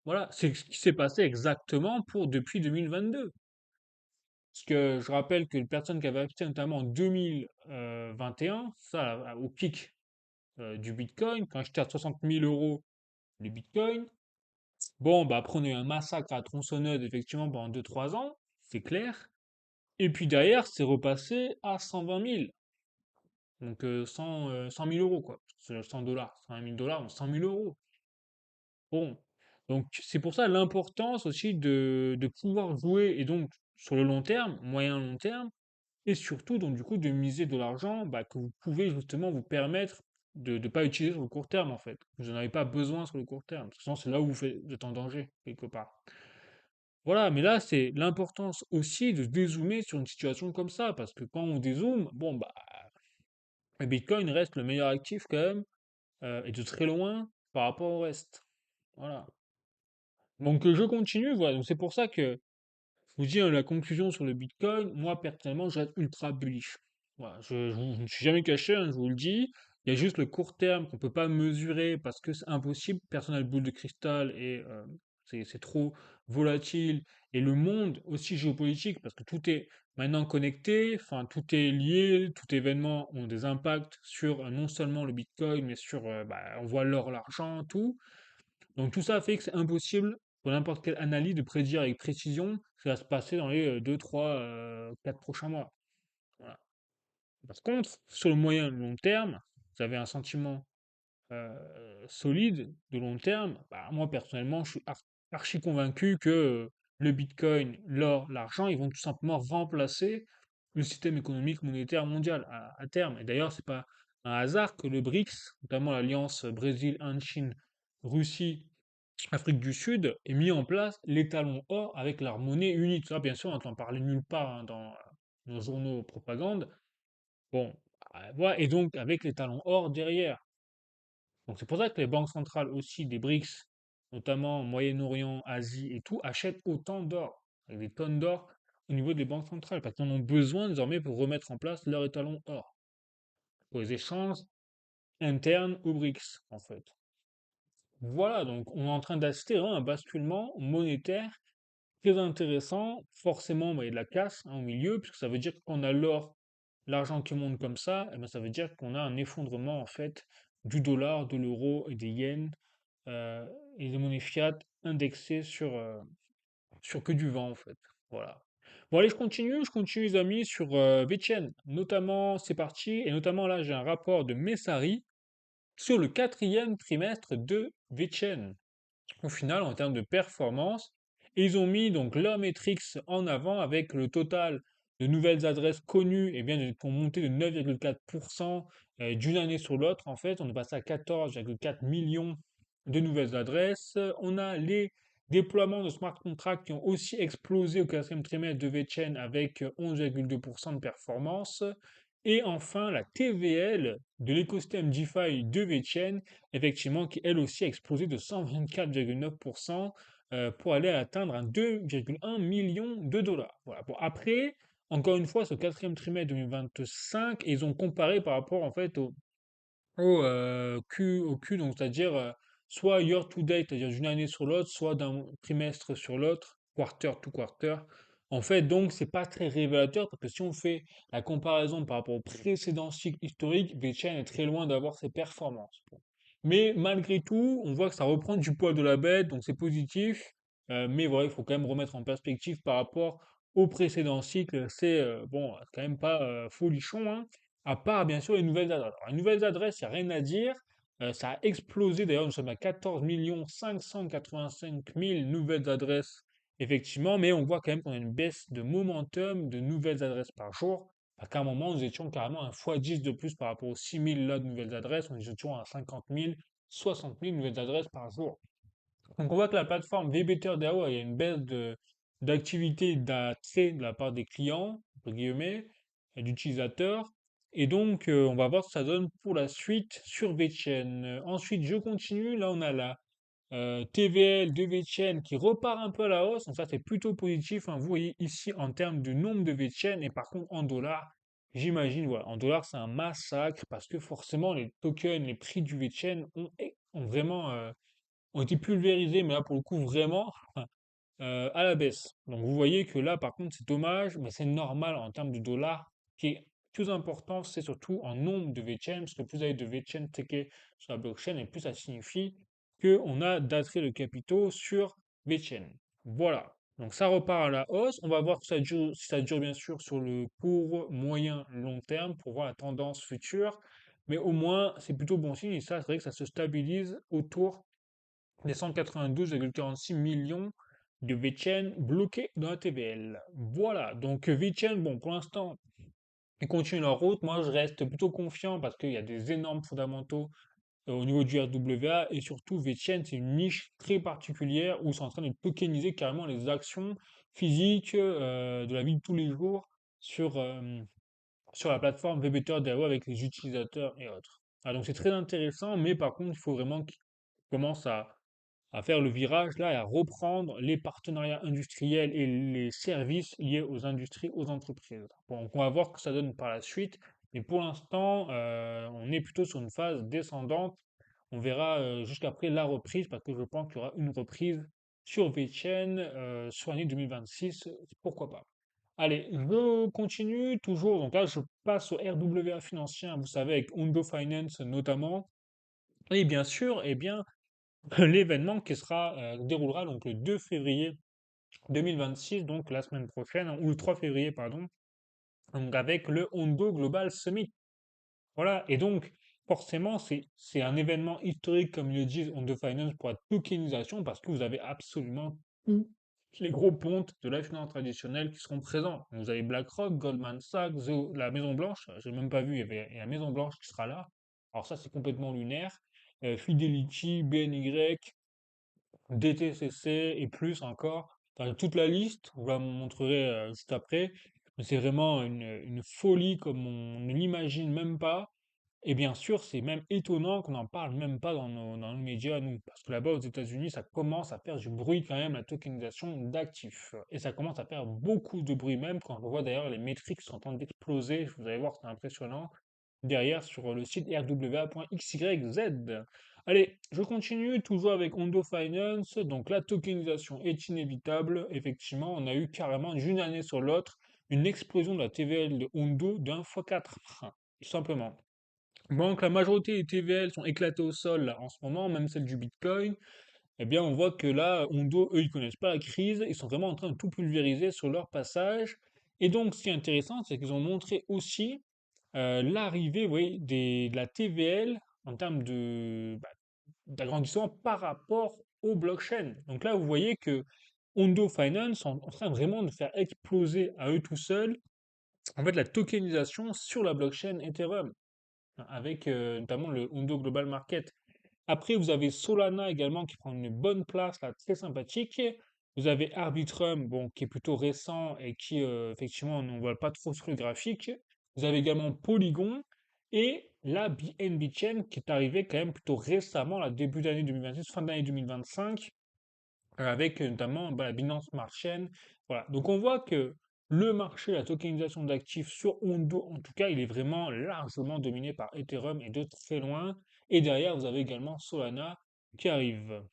Voilà, c'est ce qui s'est passé exactement pour depuis 2022. Parce que je rappelle que les personnes qui avaient acheté notamment en 2021, ça, au pic du Bitcoin, quand j'étais à 60 000 euros le Bitcoin, bon, bah après on a eu un massacre à tronçonneuse, effectivement, pendant 2 3 ans, c'est clair. Et puis derrière, c'est repassé à 120 000. Donc 100 000 euros, quoi. C'est 100 dollars, 120 000 dollars, donc 100 000 euros. Bon. Donc c'est pour ça l'importance aussi de pouvoir jouer, et donc sur le long terme, moyen long terme, et surtout donc du coup de miser de l'argent bah, que vous pouvez justement vous permettre de ne pas utiliser sur le court terme en fait. Vous n'en avez pas besoin sur le court terme. Sinon c'est là où vous êtes en danger, quelque part. Voilà, mais là, c'est l'importance aussi de dézoomer sur une situation comme ça, parce que quand on dézoome, bon, bah, le Bitcoin reste le meilleur actif quand même, et de très loin par rapport au reste. Voilà. Donc je continue, voilà. Donc c'est pour ça que je vous dis la conclusion sur le Bitcoin, moi personnellement, je reste ultra bullish. Voilà, je ne suis jamais caché, hein, je vous le dis. Il y a juste le court terme qu'on peut pas mesurer parce que c'est impossible. Personne n'a le boule de cristal et c'est trop volatile. Et le monde aussi géopolitique, parce que tout est maintenant connecté, enfin tout est lié, tout événement ont des impacts sur non seulement le Bitcoin, mais sur, bah, on voit l'or, l'argent, tout. Donc tout ça fait que c'est impossible pour n'importe quelle analyse de prédire avec précision ce qui va se passer dans les 2, 3, 4 prochains mois. Voilà. Par contre, sur le moyen et le long terme, vous avez un sentiment solide de long terme. Bah, moi personnellement, je suis archi convaincu que le Bitcoin, l'or, l'argent, ils vont tout simplement remplacer le système économique monétaire mondial à terme. Et d'ailleurs, c'est pas un hasard que le BRICS, notamment l'alliance Brésil, Inde, Chine, Russie, Afrique du Sud, ait mis en place l'étalon or avec leur monnaie unique. Ça, bien sûr, on n'entend parler nulle part hein, dans nos journaux propagande. Bon, voilà, et donc avec l'étalon or derrière. Donc c'est pour ça que les banques centrales aussi des BRICS, notamment Moyen-Orient, Asie et tout, achètent autant d'or, avec des tonnes d'or au niveau des banques centrales, parce qu'ils en ont besoin désormais pour remettre en place leur étalon or, pour les échanges internes aux BRICS, en fait. Voilà, donc on est en train d'assister à un basculement monétaire très intéressant. Forcément, bah, il y a de la casse hein, au milieu, puisque ça veut dire que quand on a l'or, l'argent qui monte comme ça, eh ben, ça veut dire qu'on a un effondrement en fait du dollar, de l'euro et des yens euh, et des monnaies fiat indexées sur que du vent en fait. Voilà. Bon allez, je continue les amis sur VeChain. Notamment, c'est parti, et notamment là j'ai un rapport de Messari sur le quatrième trimestre de VeChain au final en termes de performance. Et ils ont mis donc leur metrics en avant avec le total de nouvelles adresses connues et bien qui ont monté de 9,4% d'une année sur l'autre. En fait, on est passé à 14,4 millions de nouvelles adresses. On a les déploiements de smart contracts qui ont aussi explosé au quatrième trimestre de VeChain avec 11,2% de performance. Et enfin, la TVL de l'écosystème DeFi de VeChain effectivement, qui elle aussi a explosé de 124,9% pour aller atteindre un 2,1 millions de dollars. Voilà. Bon, après, encore une fois, ce quatrième trimestre 2025, ils ont comparé par rapport en fait au Q, donc c'est-à-dire soit year to date, c'est-à-dire d'une année sur l'autre, soit d'un trimestre sur l'autre, quarter to quarter. En fait, donc, c'est pas très révélateur parce que si on fait la comparaison par rapport au précédent cycle historique, VeChain est très loin d'avoir ses performances. Bon. Mais malgré tout, on voit que ça reprend du poids de la bête, donc c'est positif. Mais voilà, il faut quand même remettre en perspective par rapport au précédent cycle, c'est bon, quand même pas folichon, hein, à part bien sûr les nouvelles adresses. Alors, les nouvelles adresses, il n'y a rien à dire. Ça a explosé d'ailleurs, nous sommes à 14 585 000 nouvelles adresses, effectivement, mais on voit quand même qu'on a une baisse de momentum de nouvelles adresses par jour. À un moment, nous étions carrément un x10 de plus par rapport aux 6 000 là de nouvelles adresses, on étions à 50 000, 60 000 nouvelles adresses par jour. Donc on voit que la plateforme VBTR DAO, il y a une baisse d'activité d'accès de la part des clients, entre guillemets, et d'utilisateurs. Et donc on va voir ce que ça donne pour la suite sur VeChain. Ensuite, je continue. Là, on a la TVL de VeChain qui repart un peu à la hausse. Donc ça, c'est plutôt positif, hein. Vous voyez ici en termes de nombre de VeChain et par contre en dollars, j'imagine, voilà, en dollars, c'est un massacre parce que forcément, les tokens, les prix du VeChain ont vraiment ont été pulvérisés, mais là pour le coup vraiment à la baisse. Donc vous voyez que là par contre c'est dommage, mais c'est normal en termes de dollars. Ce qui est plus important, c'est surtout en nombre de VeChain, parce que plus vous avez de VeChain stackés sur la blockchain, et plus ça signifie qu'on a d'attrait de capitaux sur VeChain. Voilà. Donc ça repart à la hausse. On va voir si ça dure bien sûr sur le court, moyen, long terme pour voir la tendance future. Mais au moins, c'est plutôt bon signe. Et ça, c'est vrai que ça se stabilise autour des 192,46 millions de VeChain bloqués dans la TVL. Voilà, donc VeChain, bon, pour l'instant, ils continuent leur route. Moi, je reste plutôt confiant parce qu'il y a des énormes fondamentaux au niveau du RWA et surtout, VeChain, c'est une niche très particulière où ils sont en train de tokeniser carrément les actions physiques de la vie de tous les jours sur, sur la plateforme VBTR DAO avec les utilisateurs et autres. Ah, donc c'est très intéressant, mais par contre, il faut vraiment qu'ils commencent à faire le virage là et à reprendre les partenariats industriels et les services liés aux industries, aux entreprises. Bon, donc on va voir ce que ça donne par la suite, mais pour l'instant, on est plutôt sur une phase descendante. On verra jusqu'après la reprise, parce que je pense qu'il y aura une reprise sur VeChain sur l'année 2026, pourquoi pas. Allez, je continue toujours. Donc là, je passe au RWA financier, hein, vous savez, avec Undo Finance notamment. Et bien sûr, eh bien, l'événement qui sera déroulera donc le 2 février 2026, donc la semaine prochaine, hein, ou le 3 février, pardon, donc avec le Hondo Global Summit. Voilà, et donc forcément, c'est un événement historique, comme ils le disent, Hondo Finance, pour la tokenisation, parce que vous avez absolument tous les gros pontes de la finance traditionnelle qui seront présents. Vous avez BlackRock, Goldman Sachs, la Maison Blanche, j'ai même pas vu, il y a la Maison Blanche qui sera là. Alors ça, c'est complètement lunaire. Fidelity, BNY, DTCC et plus encore. Enfin, toute la liste, je vous la montrerai juste après. Mais c'est vraiment une folie comme on ne l'imagine même pas. Et bien sûr, c'est même étonnant qu'on n'en parle même pas dans nos médias, nous. Parce que là-bas, aux États-Unis, ça commence à faire du bruit quand même, la tokenisation d'actifs. Et ça commence à faire beaucoup de bruit même, quand on voit d'ailleurs les métriques sont en train d'exploser. Vous allez voir, c'est impressionnant. Derrière, sur le site rwa.xyz. Allez, je continue toujours avec Hondo Finance. Donc la tokenisation est inévitable. Effectivement, on a eu carrément d'une année sur l'autre une explosion de la TVL de Hondo d'un x 4, tout simplement. Donc la majorité des TVL sont éclatées au sol là, en ce moment, même celle du Bitcoin. Eh bien, on voit que là, Hondo, eux, ils connaissent pas la crise, ils sont vraiment en train de tout pulvériser sur leur passage. Et donc, ce qui est intéressant, c'est qu'ils ont montré aussi l'arrivée, vous voyez, de la TVL en termes d'agrandissement par rapport au blockchain. Donc là, vous voyez que Hondo Finance sont en train vraiment de faire exploser à eux tout seuls, en fait, la tokenisation sur la blockchain Ethereum, hein, avec notamment le Hondo Global Market. Après, vous avez Solana également qui prend une bonne place, là, très sympathique. Vous avez Arbitrum, bon, qui est plutôt récent et qui, effectivement, on ne voit pas trop sur le graphique. Vous avez également Polygon et la BNB Chain qui est arrivée quand même plutôt récemment, là, début d'année 2026, fin d'année 2025, avec notamment bah, la Binance Smart Chain. Voilà. Donc on voit que le marché, la tokenisation d'actifs sur Ondo, en tout cas, il est vraiment largement dominé par Ethereum et de très loin. Et derrière, vous avez également Solana qui arrive.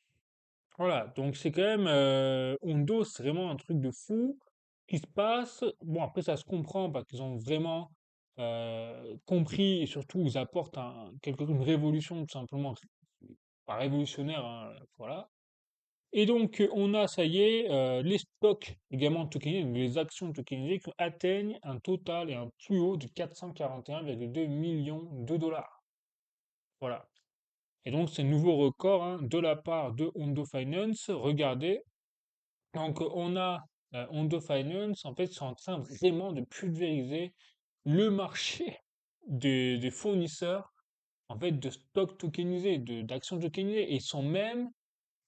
Voilà, donc c'est quand même Ondo, c'est vraiment un truc de fou qui se passe. Bon, après, ça se comprend parce qu'ils ont vraiment compris et surtout ils apportent une révolution tout simplement, pas révolutionnaire, hein, voilà. Et donc, on a, ça y est, les stocks également tokenisés, donc les actions tokenisées qui atteignent un total et un plus haut de 441,2 millions de dollars. Voilà. Et donc, c'est un nouveau record hein, de la part de Hondo Finance. Regardez. Donc, on a Hondo Finance, en fait, sont en train vraiment de pulvériser le marché des fournisseurs, en fait, de stocks tokenisés, d'actions tokenisées. Et ils sont même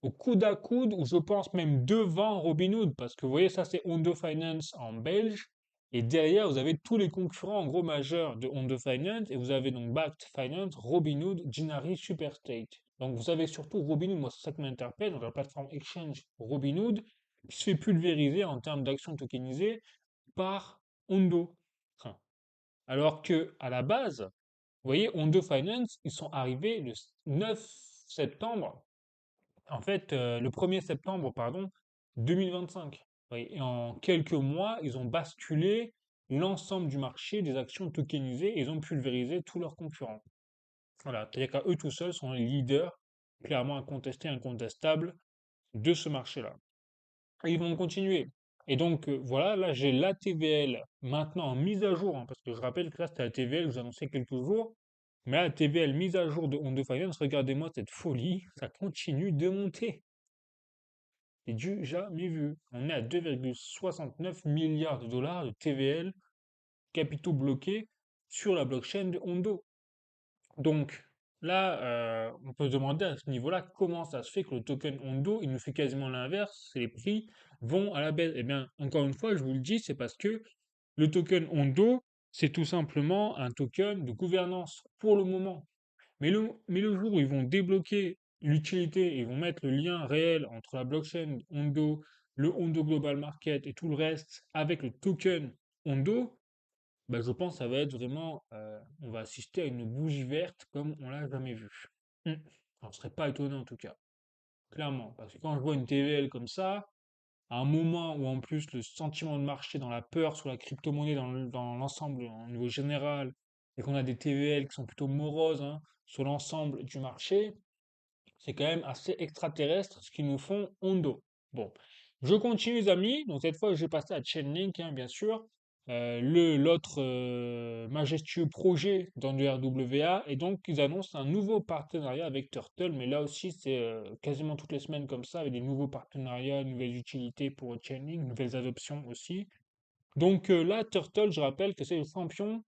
au coude à coude, ou je pense même devant Robinhood, parce que vous voyez, ça c'est Hondo Finance en belge, et derrière vous avez tous les concurrents en gros majeurs de Hondo Finance, et vous avez donc Bakkt Finance, Robinhood, Jinari, Superstate. Donc vous avez surtout Robinhood, moi c'est ça qui m'interpelle, donc la plateforme exchange Robinhood, qui se fait pulvériser en termes d'actions tokenisées par Hondo. Enfin, alors que à la base, vous voyez, Hondo Finance, ils sont arrivés le 9 septembre en fait, le 1er septembre, pardon, 2025. Oui, et en quelques mois, ils ont basculé l'ensemble du marché des actions tokenisées et ils ont pulvérisé tous leurs concurrents. Voilà, c'est-à-dire qu'à eux tout seuls sont les leaders, clairement incontestés, incontestables de ce marché-là. Et ils vont continuer. Et donc, voilà, là, j'ai la TVL maintenant en mise à jour, hein, parce que je rappelle que là, c'était la TVL que j'ai annoncé quelques jours. Mais là, la TVL mise à jour de Hondo Finance, regardez-moi cette folie, ça continue de monter. C'est du jamais vu. On est à 2,69 milliards de dollars de TVL, capitaux bloqués sur la blockchain de Hondo. Donc là, on peut se demander à ce niveau-là comment ça se fait que le token Hondo, il nous fait quasiment l'inverse, c'est les prix vont à la baisse. Eh bien, encore une fois, je vous le dis, c'est parce que le token Hondo, c'est tout simplement un token de gouvernance pour le moment. Mais le jour où ils vont débloquer l'utilité, ils vont mettre le lien réel entre la blockchain Hondo, le Hondo Global Market et tout le reste avec le token Hondo, bah, je pense que ça va être vraiment, on va assister à une bougie verte comme on l'a jamais vu. Hmm. On ne serait pas étonné en tout cas, clairement. Parce que quand je vois une TVL comme ça, à un moment où en plus le sentiment de marché dans la peur sur la crypto-monnaie dans l'ensemble, au niveau général, et qu'on a des TVL qui sont plutôt moroses hein, sur l'ensemble du marché, c'est quand même assez extraterrestre ce qu'ils nous font Hondo. Bon, je continue les amis, donc cette fois je vais passer à Chainlink, hein, bien sûr, l'autre majestueux projet dans le RWA, et donc ils annoncent un nouveau partenariat avec Turtle, mais là aussi c'est quasiment toutes les semaines comme ça, avec des nouveaux partenariats, nouvelles utilités pour Chainlink, nouvelles adoptions aussi. Donc là, Turtle, je rappelle que c'est le champion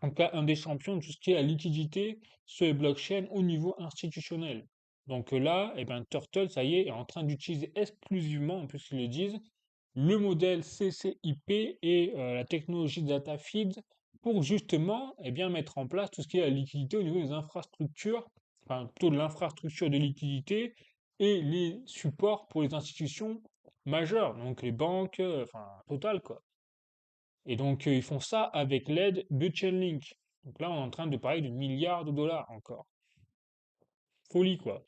en tout cas un des champions de tout ce qui est la liquidité sur les blockchains au niveau institutionnel. Donc là, eh ben, Turtle, ça y est en train d'utiliser exclusivement, en plus ils le disent, le modèle CCIP et la technologie DataFeed pour justement eh bien, mettre en place tout ce qui est la liquidité au niveau des infrastructures, enfin plutôt de l'infrastructure de liquidité et les supports pour les institutions majeures, donc les banques, enfin total quoi. Et donc, ils font ça avec l'aide de Chainlink. Donc là, on est en train de parler de milliards de dollars encore. Folie, quoi.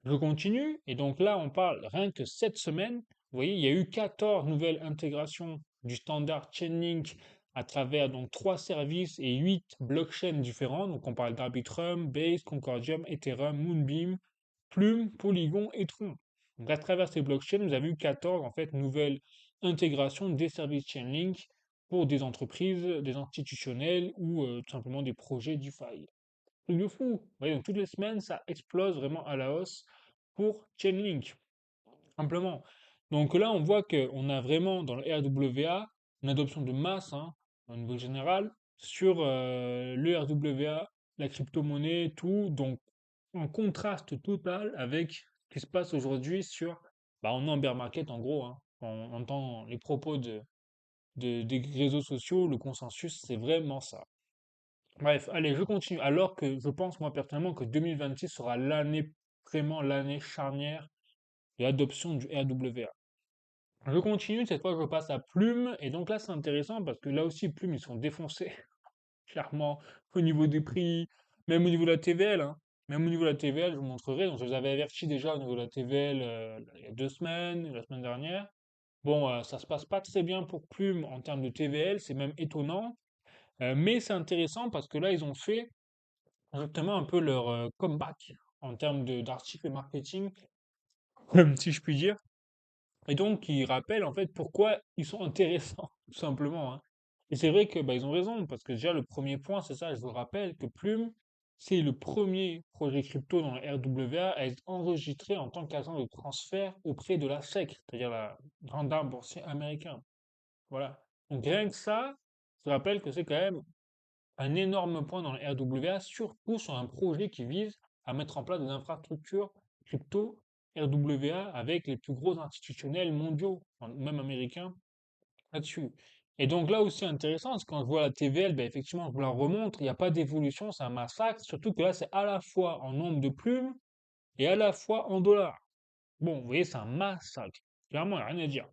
Je continue. Et donc là, on parle rien que cette semaine. Vous voyez, il y a eu 14 nouvelles intégrations du standard Chainlink à travers donc 3 services et 8 blockchains différents. Donc on parle d'Arbitrum, Base, Concordium, Ethereum, Moonbeam, Plume, Polygon et Tron. Donc à travers ces blockchains, vous avez eu 14 en fait nouvelles intégrations des services Chainlink pour des entreprises, des institutionnels ou tout simplement des projets DeFi. Truc de fou! Vous voyez, donc toutes les semaines, ça explose vraiment à la hausse pour Chainlink, simplement. Donc là, on voit qu'on a vraiment dans le RWA une adoption de masse, hein, au niveau général, sur le RWA, la crypto-monnaie, tout. Donc, en contraste total avec ce qui se passe aujourd'hui sur, bah, on est en bear market en gros, hein. On entend les propos des réseaux sociaux, le consensus, c'est vraiment ça. Bref, allez, je continue. Alors que je pense, moi, personnellement, que 2026 sera l'année, vraiment l'année charnière de l'adoption du RWA. Je continue, cette fois, je passe à Plume. Et donc là, c'est intéressant parce que là aussi, Plume, ils sont défoncés, clairement, au niveau des prix, même au niveau de la TVL, hein. Même au niveau de la TVL, je vous montrerai. Donc, je vous avais averti déjà au niveau de la TVL il y a 2 semaines, la semaine dernière. Bon, ça se passe pas très bien pour Plume en termes de TVL, c'est même étonnant. Mais c'est intéressant parce que là, ils ont fait exactement un peu leur comeback en termes d'articles marketing si je puis dire. Et donc, ils rappellent en fait pourquoi ils sont intéressants, tout simplement, hein. Et c'est vrai que bah, ils ont raison, parce que déjà le premier point, c'est ça, je vous le rappelle, que Plume, c'est le premier projet crypto dans le RWA à être enregistré en tant qu'agent de transfert auprès de la SEC, c'est-à-dire la grande arme boursier américain. Voilà. Donc rien que ça, je rappelle que c'est quand même un énorme point dans le RWA, surtout sur un projet qui vise à mettre en place des infrastructures crypto RWA avec les plus gros institutionnels mondiaux, enfin, même américains, là-dessus. Et donc là aussi intéressant, c'est quand je vois la TVL, ben effectivement, je vous la remontre, il n'y a pas d'évolution, c'est un massacre, surtout que là, c'est à la fois en nombre de plumes et à la fois en dollars. Bon, vous voyez, c'est un massacre. Clairement, il n'y a rien à dire.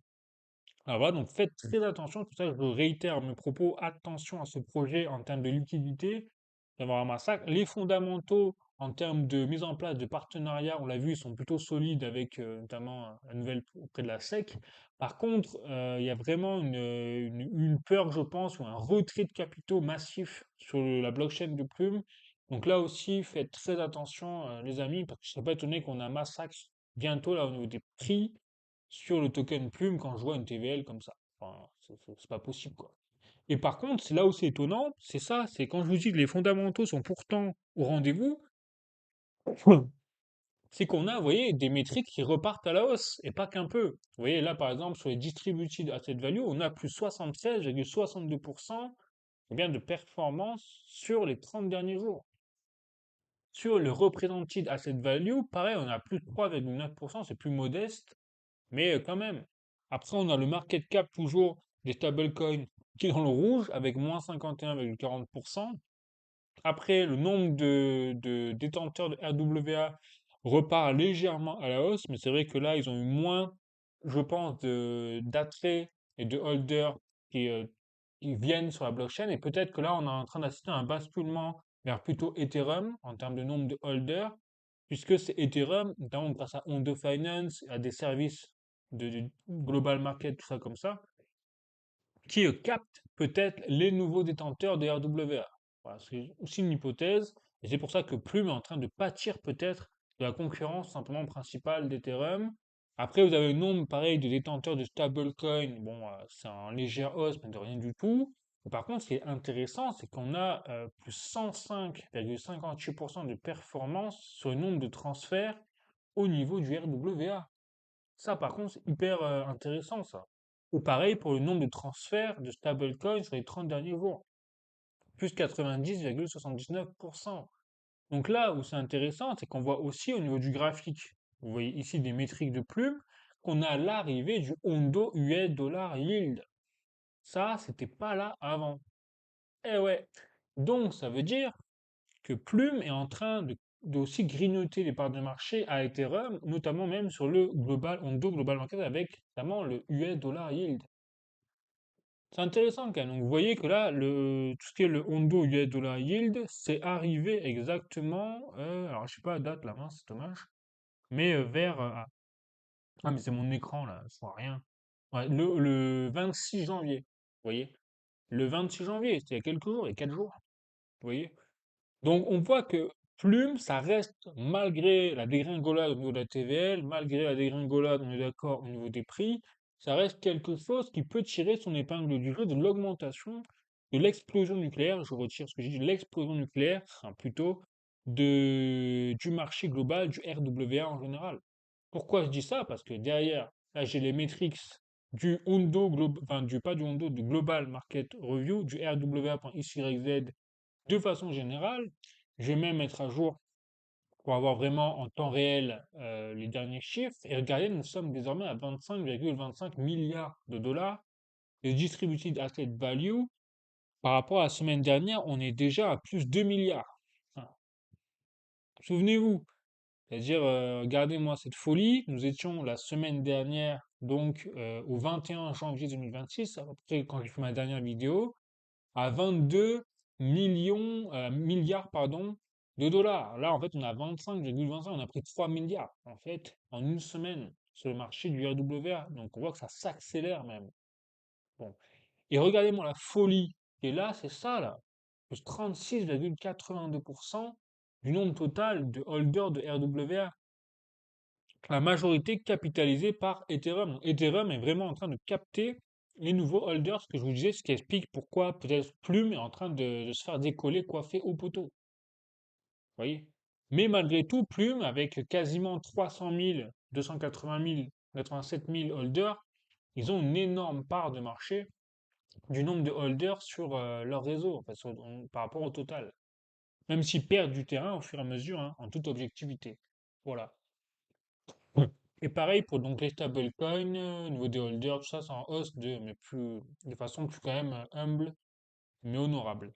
Alors voilà, donc faites très attention, c'est pour ça que je réitère mes propos, attention à ce projet en termes de liquidité, d'avoir un massacre. Les fondamentaux en termes de mise en place de partenariats, on l'a vu, ils sont plutôt solides avec notamment la nouvelle auprès de la SEC. Par contre, il y a vraiment une peur, je pense, ou un retrait de capitaux massif sur la blockchain de Plume. Donc là aussi, faites très attention, les amis, parce que je ne serais pas étonné qu'on ait un massacre bientôt là au niveau des prix sur le token Plume quand je vois une TVL comme ça. Enfin, c'est pas possible, quoi. Et par contre, c'est là où c'est étonnant, c'est ça, c'est quand je vous dis que les fondamentaux sont pourtant au rendez-vous, c'est qu'on a, vous voyez, des métriques qui repartent à la hausse, et pas qu'un peu. Vous voyez, là, par exemple, sur les distributed asset value, on a plus 76,62% eh bien, de performance sur les 30 derniers jours. Sur le represented asset value, pareil, on a plus de 3,9%, c'est plus modeste, mais quand même. Après, on a le market cap toujours des stablecoins qui est dans le rouge avec moins 51,40%. Après, le nombre de détenteurs de RWA repart légèrement à la hausse, mais c'est vrai que là, ils ont eu moins, je pense, d'attraits et de holders qui, euh, qui viennent sur la blockchain. Et peut-être que là, on est en train d'assister à un basculement vers plutôt Ethereum en termes de nombre de holders, puisque c'est Ethereum, notamment grâce à Ondo Finance, à des services de global market, tout ça comme ça, qui captent peut-être les nouveaux détenteurs des RWA. Voilà, c'est aussi une hypothèse, et c'est pour ça que Plume est en train de pâtir peut-être de la concurrence simplement principale d'Ethereum. Après, vous avez le nombre pareil de détenteurs de stablecoin, bon, c'est un léger hausse, mais de rien du tout. Et par contre, ce qui est intéressant, c'est qu'on a plus 105,58% de performance sur le nombre de transferts au niveau du RWA. Ça, par contre, c'est hyper intéressant, ça. Ou pareil pour le nombre de transferts de stablecoins sur les 30 derniers jours, plus 90,79%. Donc là où c'est intéressant, c'est qu'on voit aussi au niveau du graphique, vous voyez ici des métriques de plume, qu'on a l'arrivée du Hondo US Dollar Yield. Ça, c'était pas là avant. Eh ouais. Donc ça veut dire que Plume est en train de aussi grignoter les parts de marché à Ethereum, notamment même sur le global, Ondo Global Market avec notamment le US Dollar Yield. C'est intéressant quand même. Donc vous voyez que là, tout ce qui est le Ondo US Dollar Yield, c'est arrivé exactement, alors je sais pas la date là, mince, c'est dommage, mais vers, ah mais c'est mon écran là, je vois rien. Ouais, le 26 janvier, vous voyez. Le 26 janvier, c'était il y a quelques jours, il y a 4 jours, vous voyez. Donc on voit que Plume, ça reste, malgré la dégringolade au niveau de la TVL, malgré la dégringolade, on est d'accord, au niveau des prix, ça reste quelque chose qui peut tirer son épingle du jeu de l'augmentation de l'explosion nucléaire, je retire ce que j'ai dit, de l'explosion nucléaire, enfin plutôt du marché global, du RWA en général. Pourquoi je dis ça? Parce que derrière, là j'ai les metrics du Hondo, enfin pas du Hondo, du Global Market Review, du RWA.xyz de façon générale. Je vais même mettre à jour pour avoir vraiment en temps réel les derniers chiffres. Et regardez, nous sommes désormais à 25,25 milliards de dollars de distributed asset value. Par rapport à la semaine dernière, on est déjà à plus 2 milliards. Enfin, souvenez-vous, c'est-à-dire, regardez-moi cette folie. Nous étions la semaine dernière, donc au 21 janvier 2026, à peu près quand j'ai fait ma dernière vidéo, à 22 milliards pardon, de dollars. Là, en fait, on a 25,25, on a pris 3 milliards, en fait, en une semaine sur le marché du RWA. Donc, on voit que ça s'accélère même. Bon. Et regardez-moi la folie qui est là, c'est ça, là. Plus 36,82% du nombre total de holders de RWA. la majorité capitalisée par Ethereum. Donc, Ethereum est vraiment en train de capter les nouveaux holders, ce que je vous disais, ce qui explique pourquoi peut-être Plume est en train de se faire décoller, coiffer au poteau. Vous voyez? Mais malgré tout, Plume, avec quasiment 300 000, 280 000, 87 000 holders, ils ont une énorme part de marché du nombre de holders sur leur réseau, enfin, par rapport au total. Même s'ils perdent du terrain au fur et à mesure, hein, en toute objectivité. Voilà. Mm. Et pareil pour donc les stablecoins, au niveau des holders, tout ça, c'est en hausse mais plus, de façon plus quand même humble, mais honorable.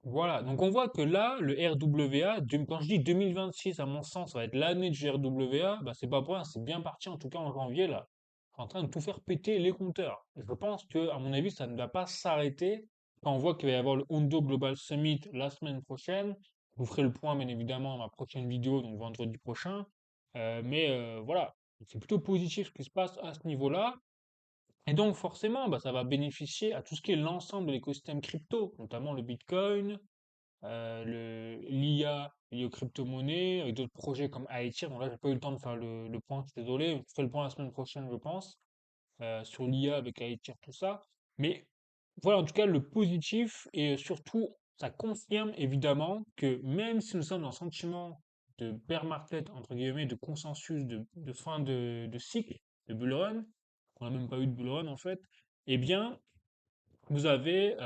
Voilà, donc on voit que là, le RWA, quand je dis 2026, à mon sens, ça va être l'année du RWA, bah c'est pas pour rien, c'est bien parti en tout cas en janvier là. C'est en train de tout faire péter les compteurs. Et je pense que, à mon avis, ça ne va pas s'arrêter quand on voit qu'il va y avoir le Hondo Global Summit la semaine prochaine. Je vous ferai le point, bien évidemment, dans ma prochaine vidéo, donc vendredi prochain. Voilà, c'est plutôt positif ce qui se passe à ce niveau-là. Et donc forcément, bah, ça va bénéficier à tout ce qui est l'ensemble de l'écosystème crypto, notamment le Bitcoin, l'IA liée aux crypto-monnaies, avec d'autres projets comme Aetir. Donc là, j'ai pas eu le temps de faire le point, je suis désolé. Je ferai le point la semaine prochaine, je pense, sur l'IA avec Aetir, tout ça. Mais voilà, en tout cas, le positif et surtout, ça confirme évidemment que même si nous sommes dans un sentiment de bear market, entre guillemets, de consensus, de fin de cycle, de bull run, qu'on n'a même pas eu de bull run en fait, eh bien, vous avez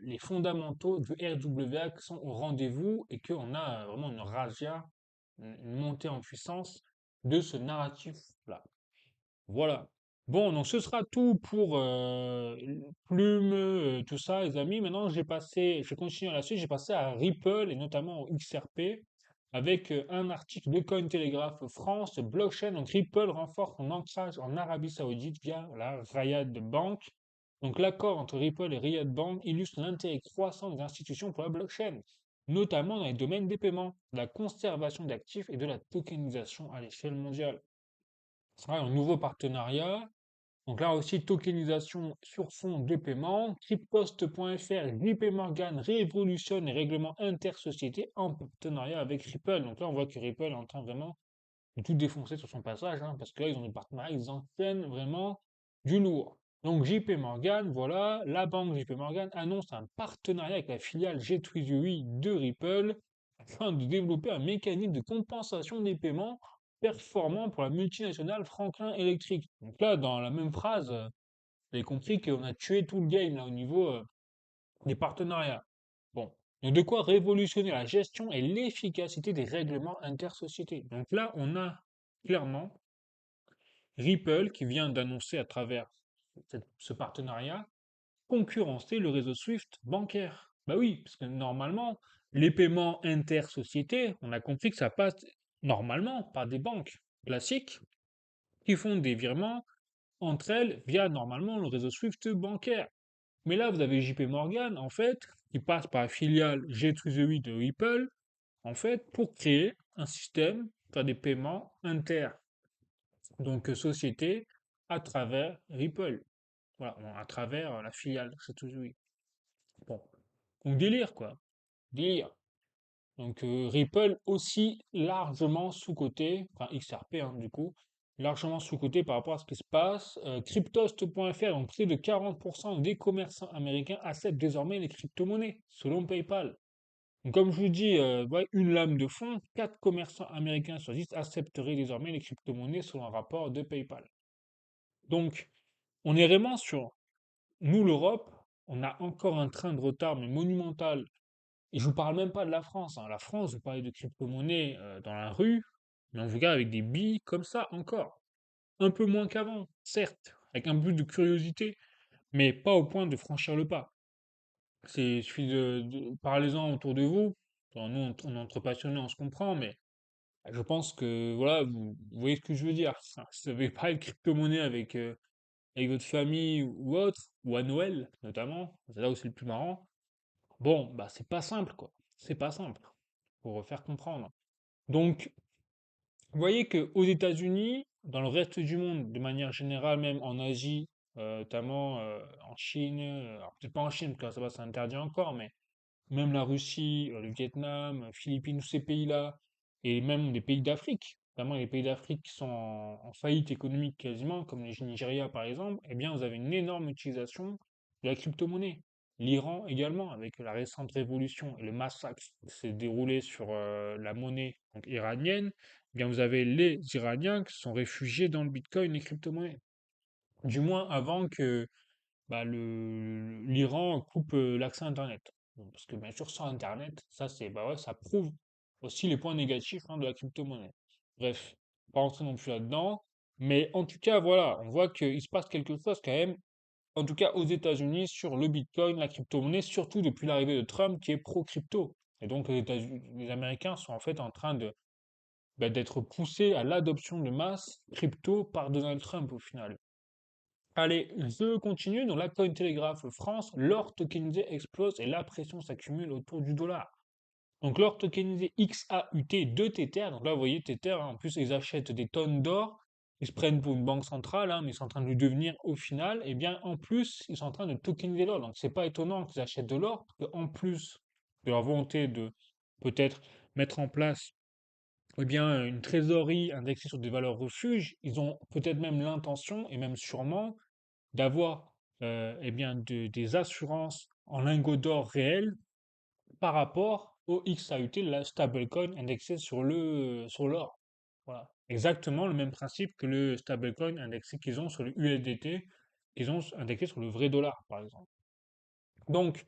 les fondamentaux du RWA qui sont au rendez-vous et qu'on a vraiment une razzia, une montée en puissance de ce narratif-là. Voilà. Bon, donc ce sera tout pour Plume, tout ça, les amis. Maintenant, je vais continuer à la suite. J'ai passé à Ripple et notamment au XRP avec un article de Cointelegraph France, blockchain. Donc Ripple renforce son ancrage en Arabie Saoudite via la Riyad Bank. Donc l'accord entre Ripple et Riyad Bank illustre l'intérêt croissant des institutions pour la blockchain, notamment dans les domaines des paiements, de la conservation d'actifs et de la tokenisation à l'échelle mondiale. C'est un nouveau partenariat. Donc là aussi, tokenisation sur fond de paiement. Cryptost.fr, JP Morgan révolutionne les règlements intersociétés en partenariat avec Ripple. Donc là, on voit que Ripple est en train vraiment de tout défoncer sur son passage, hein, parce que là, ils ont des partenariats, ils enchaînent vraiment du lourd. Donc JP Morgan, voilà, la banque JP Morgan annonce un partenariat avec la filiale G3UI de Ripple afin de développer un mécanisme de compensation des paiements performant pour la multinationale Franklin Electric. Donc là, dans la même phrase, vous avez compris qu'on a tué tout le game là au niveau des partenariats. Bon, donc de quoi révolutionner la gestion et l'efficacité des règlements intersociétés. Donc là, on a clairement Ripple qui vient d'annoncer à travers ce partenariat concurrencer le réseau SWIFT bancaire. Bah oui, parce que normalement, les paiements intersociétés, on a compris que ça passe normalement par des banques classiques qui font des virements entre elles via normalement le réseau SWIFT bancaire. Mais là, vous avez JP Morgan, en fait, qui passe par la filiale G2E de Ripple, en fait, pour créer un système, faire des paiements inter, donc société, à travers Ripple. Voilà, bon, à travers la filiale G2E. Bon, donc délire, quoi. Délire. Donc Ripple aussi largement sous-coté, enfin XRP hein, du coup, largement sous-coté par rapport à ce qui se passe. Cryptost.fr, donc plus de 40% des commerçants américains acceptent désormais les crypto-monnaies, selon PayPal. Donc comme je vous dis, ouais, une lame de fond, 4 commerçants américains sur 10 accepteraient désormais les crypto-monnaies selon un rapport de PayPal. Donc on est vraiment sur, nous l'Europe, on a encore un train de retard mais monumental et je vous parle même pas de la France, hein. La France, vous parlez de crypto-monnaie dans la rue, mais on vous regarde avec des billes comme ça encore. Un peu moins qu'avant, certes, avec un peu de curiosité, mais pas au point de franchir le pas. Il suffit parlez-en autour de vous. Bon, nous, on est entre passionnés, on se comprend, mais je pense que voilà, vous voyez ce que je veux dire. Enfin, si vous avez parlé de crypto-monnaie avec votre famille ou autre, ou à Noël notamment, c'est là où c'est le plus marrant. Bon, bah c'est pas simple, quoi. C'est pas simple pour faire comprendre. Donc, vous voyez qu'aux États-Unis, dans le reste du monde, de manière générale, même en Asie, notamment en Chine, alors peut-être pas en Chine, parce que ça va, c'est interdit encore, mais même la Russie, le Vietnam, Philippines, tous ces pays-là, et même des pays d'Afrique, notamment les pays d'Afrique qui sont en faillite économique quasiment, comme le Nigeria par exemple, eh bien vous avez une énorme utilisation de la crypto-monnaie. L'Iran également, avec la récente révolution et le massacre qui s'est déroulé sur la monnaie donc, iranienne, eh bien vous avez les Iraniens qui se sont réfugiés dans le Bitcoin et les crypto-monnaies. Du moins avant que bah, l'Iran coupe l'accès à Internet. Bon, parce que bien sûr, sans Internet, ça c'est bah ouais, ça prouve aussi les points négatifs hein, de la crypto-monnaie. Bref, pas rentrer non plus là-dedans. Mais en tout cas, voilà, on voit qu'il se passe quelque chose quand même, en tout cas aux États-Unis, sur le Bitcoin, la crypto-monnaie, surtout depuis l'arrivée de Trump qui est pro-crypto. Et donc les Américains sont en fait en train de d'être poussés à l'adoption de masse crypto par Donald Trump au final. Allez, je continue. Dans la Cointelegraph France, l'or tokenisé explose et la pression s'accumule autour du dollar. Donc l'or tokenisé XAUT de Tether, donc là vous voyez Tether, hein, en plus ils achètent des tonnes d'or, ils se prennent pour une banque centrale, hein, mais ils sont en train de le devenir au final, et bien en plus ils sont en train de tokeniser l'or. Donc c'est pas étonnant qu'ils achètent de l'or, parce qu'en plus de leur volonté de peut-être mettre en place eh bien, une trésorerie indexée sur des valeurs refuges, ils ont peut-être même l'intention, et même sûrement, d'avoir eh bien, des assurances en lingots d'or réels par rapport au XAUT, la stablecoin indexée sur l'or. Voilà. Exactement le même principe que le stablecoin indexé qu'ils ont sur le USDT, qu'ils ont indexé sur le vrai dollar, par exemple. Donc,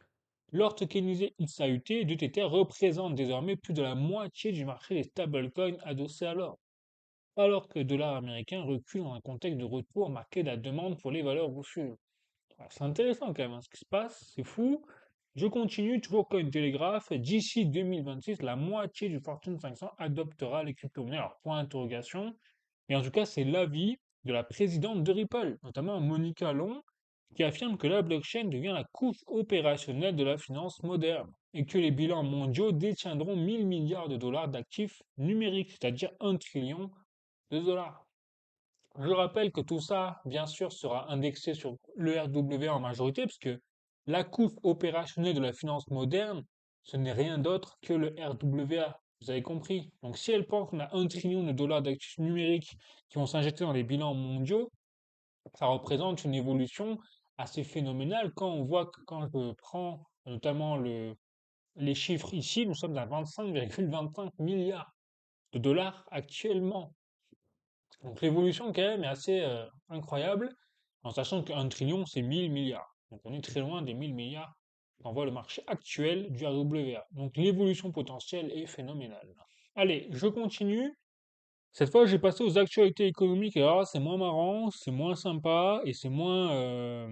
l'or tokenisé XAUT de Tether représente désormais plus de la moitié du marché des stablecoins adossés à l'or, alors que le dollar américain recule dans un contexte de retour marqué de la demande pour les valeurs refuges. Ah, c'est intéressant quand même hein, ce qui se passe, c'est fou. Je continue, toujours comme une télégraphe. D'ici 2026, la moitié du Fortune 500 adoptera les crypto-monnaies. Alors, point d'interrogation. Mais en tout cas, c'est l'avis de la présidente de Ripple, notamment Monica Long, qui affirme que la blockchain devient la couche opérationnelle de la finance moderne et que les bilans mondiaux détiendront 1000 milliards de dollars d'actifs numériques, c'est-à-dire 1 trillion de dollars. Je rappelle que tout ça, bien sûr, sera indexé sur le RWA en majorité, parce que la couche opérationnelle de la finance moderne, ce n'est rien d'autre que le RWA. Vous avez compris. Donc, si elle pense qu'on a 1 trillion de dollars d'actifs numériques qui vont s'injecter dans les bilans mondiaux, ça représente une évolution assez phénoménale quand on voit que quand je prends notamment les chiffres ici, nous sommes à 25,25 milliards de dollars actuellement. Donc l'évolution quand même est assez incroyable, en sachant qu'un trillion c'est 1000 milliards. Donc on est très loin des 1000 milliards qu'on voit le marché actuel du RWA. Donc l'évolution potentielle est phénoménale. Allez, je continue. Cette fois, j'ai passé aux actualités économiques. Et alors, là, c'est moins marrant, c'est moins sympa et c'est moins,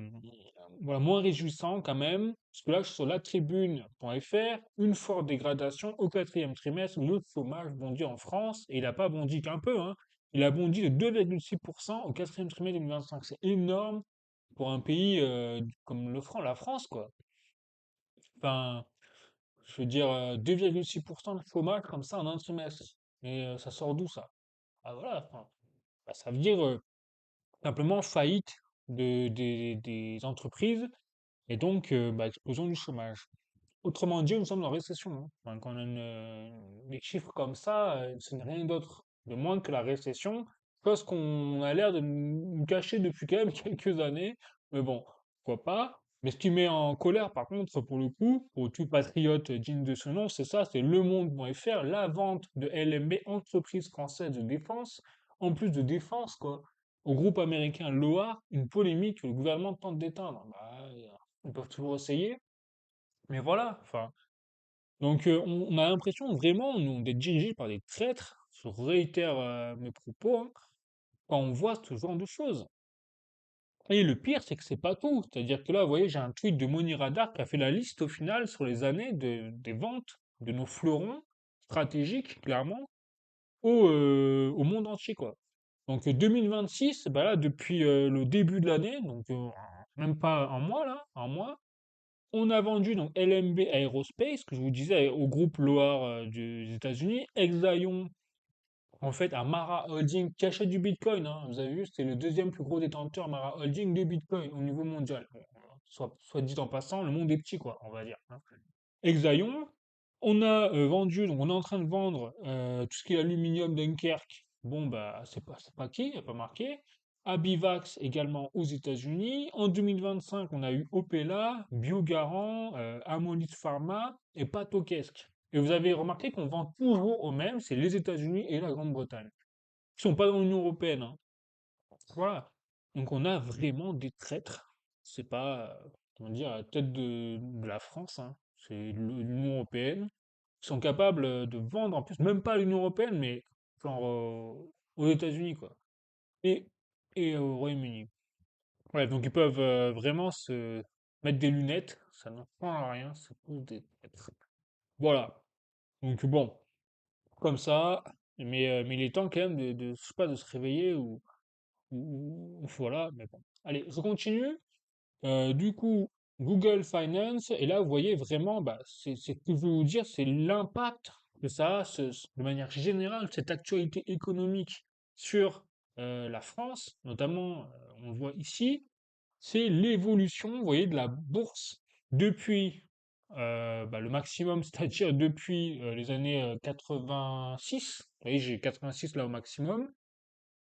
voilà, moins réjouissant quand même. Parce que là, je suis sur latribune.fr. Une forte dégradation au quatrième trimestre. Le chômage bondit en France. Et il n'a pas bondi qu'un peu, hein. Il a bondi de 2,6% au quatrième trimestre 2025. C'est énorme pour un pays comme la France, quoi. Enfin, je veux dire, 2,6% de chômage comme ça en un trimestre. Mais ça sort d'où ça? Ah voilà, enfin, bah, ça veut dire simplement faillite des entreprises et donc bah, explosion du chômage. Autrement dit, nous sommes en récession, hein. Enfin, quand on a des chiffres comme ça, ce n'est rien d'autre de moins que la récession, chose qu'on a l'air de nous cacher depuis quand même quelques années, mais bon, pourquoi pas. Mais ce qui met en colère, par contre, pour le coup, pour tout patriote digne de ce nom, c'est ça, c'est Le Monde.fr, la vente de LMB, entreprise française de défense, en plus de défense, quoi, au groupe américain Loar, une polémique que le gouvernement tente d'éteindre. Bah, ils peuvent toujours essayer, mais voilà, enfin. Donc on a l'impression vraiment nous, d'être dirigés par des traîtres, je réitère mes propos, hein, quand on voit ce genre de choses. Et le pire, c'est que c'est pas tout. C'est-à-dire que là, vous voyez, j'ai un tweet de Moni Radar qui a fait la liste au final sur les années des ventes de nos fleurons stratégiques, clairement, au monde entier, quoi. Donc 2026, bah là, depuis le début de l'année, donc même pas un mois là, un mois, on a vendu donc LMB Aerospace, que je vous disais, au groupe Loar des États-Unis, Exaion, en fait, à Mara Holding, qui achète du Bitcoin, hein. Vous avez vu, c'est le deuxième plus gros détenteur Mara Holding de Bitcoin au niveau mondial. Bon, soit dit en passant, le monde est petit, quoi, on va dire, hein. Exaion, on a vendu, donc on est en train de vendre tout ce qui est aluminium Dunkerque, Bon, bah, c'est pas qui, il a pas marqué. Abivax également aux États-Unis. En 2025, on a eu Opella, Biogarant, Amolit Pharma et Patokesk. Et vous avez remarqué qu'on vend toujours au même, c'est les États-Unis et la Grande-Bretagne. Ils sont pas dans l'Union européenne, hein. Voilà. Donc on a vraiment des traîtres. C'est pas, comment dire, à la tête de la France, hein. C'est l'Union européenne. Ils sont capables de vendre, en plus, même pas à l'Union européenne, mais genre aux États-Unis, quoi. Et, et au Royaume-Uni. Ouais, donc ils peuvent vraiment se mettre des lunettes, ça ne prend à rien, c'est pour des traîtres. Voilà. Donc bon, comme ça, mais il est temps quand même je sais pas, de se réveiller ou voilà, mais bon. Allez, je continue. Du coup, Google Finance, et là, vous voyez vraiment, bah, c'est ce que je veux vous dire, c'est l'impact que ça a, de manière générale, cette actualité économique sur la France, notamment, on le voit ici, c'est l'évolution, vous voyez, de la bourse depuis bah, le maximum, c'est-à-dire depuis les années 86. Vous voyez, j'ai 86 là au maximum.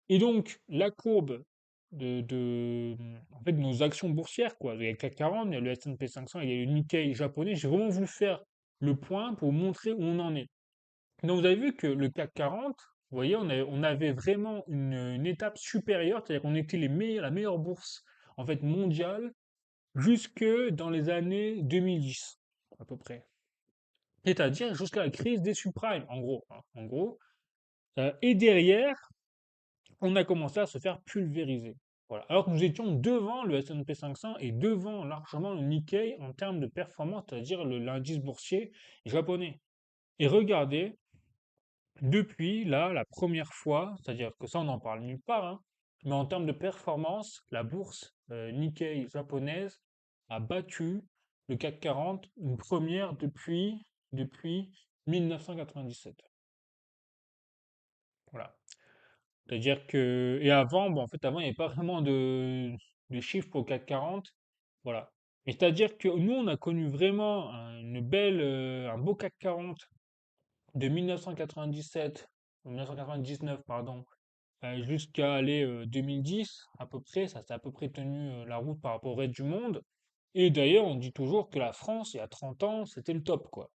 Et donc, la courbe en fait, de nos actions boursières, quoi. Il y a le CAC 40, il y a le S&P 500, il y a le Nikkei japonais. J'ai vraiment voulu faire le point pour vous montrer où on en est. Donc, vous avez vu que le CAC 40, vous voyez, on avait vraiment une étape supérieure, c'est-à-dire qu'on était la meilleure bourse, en fait, mondiale, jusque dans les années 2010, à peu près. C'est-à-dire jusqu'à la crise des subprimes, en gros, hein, en gros. Et derrière, on a commencé à se faire pulvériser. Voilà. Alors que nous étions devant le S&P 500 et devant largement le Nikkei en termes de performance, c'est-à-dire l'indice boursier japonais. Et regardez, depuis là, la première fois, c'est-à-dire que ça on n'en parle nulle part, hein, mais en termes de performance, la bourse Nikkei japonaise a battu le CAC 40 une première depuis 1997. Voilà. C'est-à-dire que, et avant, bon, en fait, avant, il n'y avait pas vraiment de chiffres pour le CAC 40. Voilà. Mais c'est-à-dire que nous, on a connu vraiment un beau CAC 40 de 1997, 1999, pardon, jusqu'à aller 2010, à peu près. Ça s'est à peu près tenu la route par rapport au reste du monde. Et d'ailleurs, on dit toujours que la France, il y a 30 ans, c'était le top, quoi.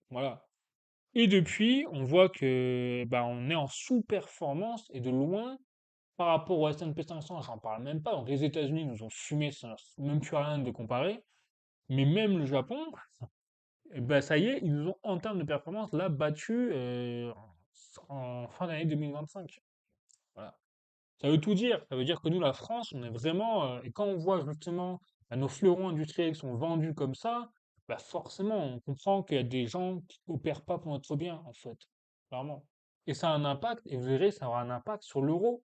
Voilà. Et depuis, on voit que, bah, on est en sous-performance et de loin par rapport au S&P 500, j'en parle même pas. Donc les États-Unis nous ont fumé, ça n'a même plus rien de comparer. Mais même le Japon, eh ben, ça y est, ils nous ont, en termes de performance, là, battus en fin d'année 2025. Voilà. Ça veut tout dire. Ça veut dire que nous, la France, on est vraiment. Et quand on voit justement nos fleurons industriels qui sont vendus comme ça, bah forcément, on comprend qu'il y a des gens qui opèrent pas pour notre bien, en fait. Clairement. Et ça a un impact, et vous verrez, ça aura un impact sur l'euro.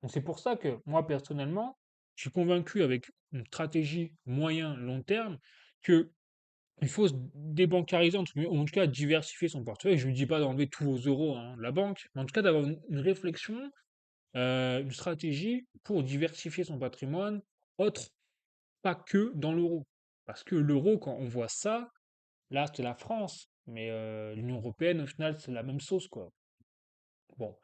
Donc c'est pour ça que moi, personnellement, je suis convaincu avec une stratégie moyen-long terme que il faut se débancariser, entre guillemets, ou en tout cas diversifier son portefeuille. Je ne dis pas d'enlever tous vos euros hein, de la banque, mais en tout cas d'avoir une réflexion une stratégie pour diversifier son patrimoine, autre, pas que dans l'euro. Parce que l'euro, quand on voit ça, là, c'est la France, mais l'Union européenne, au final, c'est la même sauce, quoi. Bon.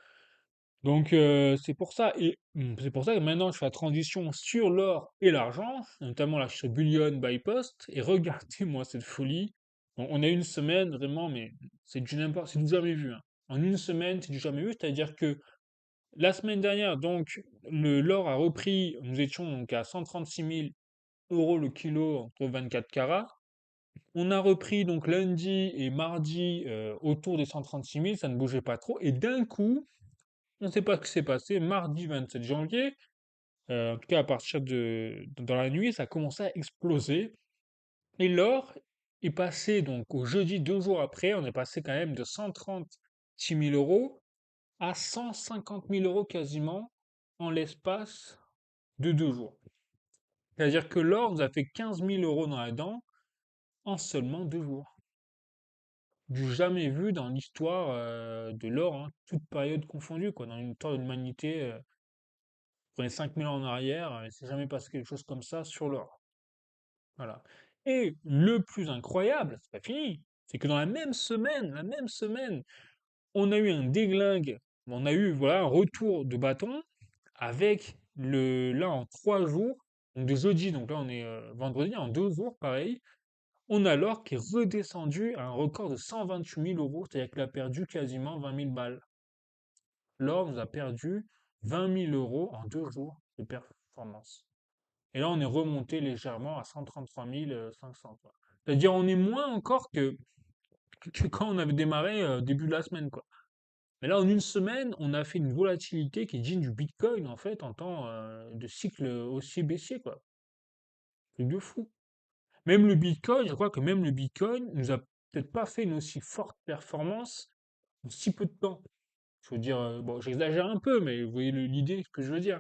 Donc, c'est pour ça, et c'est pour ça que maintenant, je fais la transition sur l'or et l'argent, notamment là, sur Bullion by Post, et regardez-moi cette folie. On a une semaine, vraiment, mais c'est du n'importe, c'est du jamais vu, hein. En une semaine, c'est du jamais vu, c'est-à-dire que la semaine dernière, donc, l'or a repris, nous étions donc à 136 000 euros le kilo entre 24 carats. On a repris donc lundi et mardi autour des 136 000, ça ne bougeait pas trop. Et d'un coup, on ne sait pas ce qui s'est passé, mardi 27 janvier, en tout cas à partir dans la nuit, ça a commencé à exploser. Et l'or est passé donc au jeudi, 2 jours après, on est passé quand même de 136 000 euros à 150 000 euros quasiment en l'espace de 2 jours. C'est-à-dire que l'or nous a fait 15 000 euros dans la dent en seulement 2 jours. Du jamais vu dans l'histoire de l'or, hein, toute période confondue, quoi. Dans l'histoire de l'humanité, prenez 5 000 ans en arrière, il ne s'est jamais passé quelque chose comme ça sur l'or. Voilà. Et le plus incroyable, c'est pas fini, c'est que dans la même semaine, on a eu un déglingue on a eu voilà, un retour de bâton avec là en 3 jours, donc de jeudi, donc là on est vendredi, en 2 jours, pareil, on a l'or qui est redescendu à un record de 128 000 euros, c'est-à-dire qu'il a perdu quasiment 20 000 balles. L'or nous a perdu 20 000 euros en 2 jours de performance. Et là, on est remonté légèrement à 133 500, quoi. C'est-à-dire, on est moins encore que quand on avait démarré début de la semaine, quoi. Mais là, en une semaine, on a fait une volatilité qui est digne du Bitcoin, en fait, en temps de cycle aussi baissier, quoi. Truc de fou. Même le Bitcoin, je crois que même le Bitcoin nous a peut-être pas fait une aussi forte performance en si peu de temps. Je veux dire, bon, j'exagère un peu, mais vous voyez l'idée que je veux dire.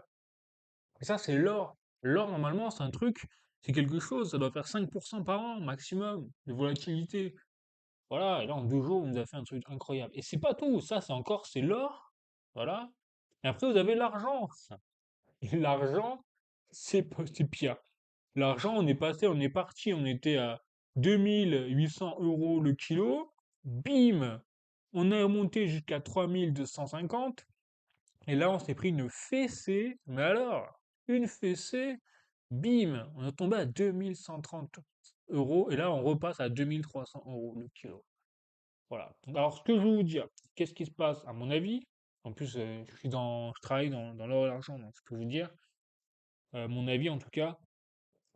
Et ça, c'est l'or. L'or, normalement, c'est un truc, c'est quelque chose, ça doit faire 5% par an maximum de volatilité. Voilà, et là, en 2 jours, on nous a fait un truc incroyable. Et c'est pas tout, ça, c'est l'or, voilà. Et après, vous avez l'argent. Et l'argent, c'est pire. L'argent, on est parti, on était à 2 800 € le kilo. Bim! On est remonté jusqu'à 3 250. Et là, on s'est pris une fessée. Mais alors, une fessée, bim! On est tombé à 2 130 €. Et là, on repasse à 2 300 € le kilo. Voilà. Donc, alors, ce que je veux vous dire, qu'est-ce qui se passe, à mon avis? En plus, je travaille dans l'or et l'argent, donc je peux vous dire, mon avis en tout cas,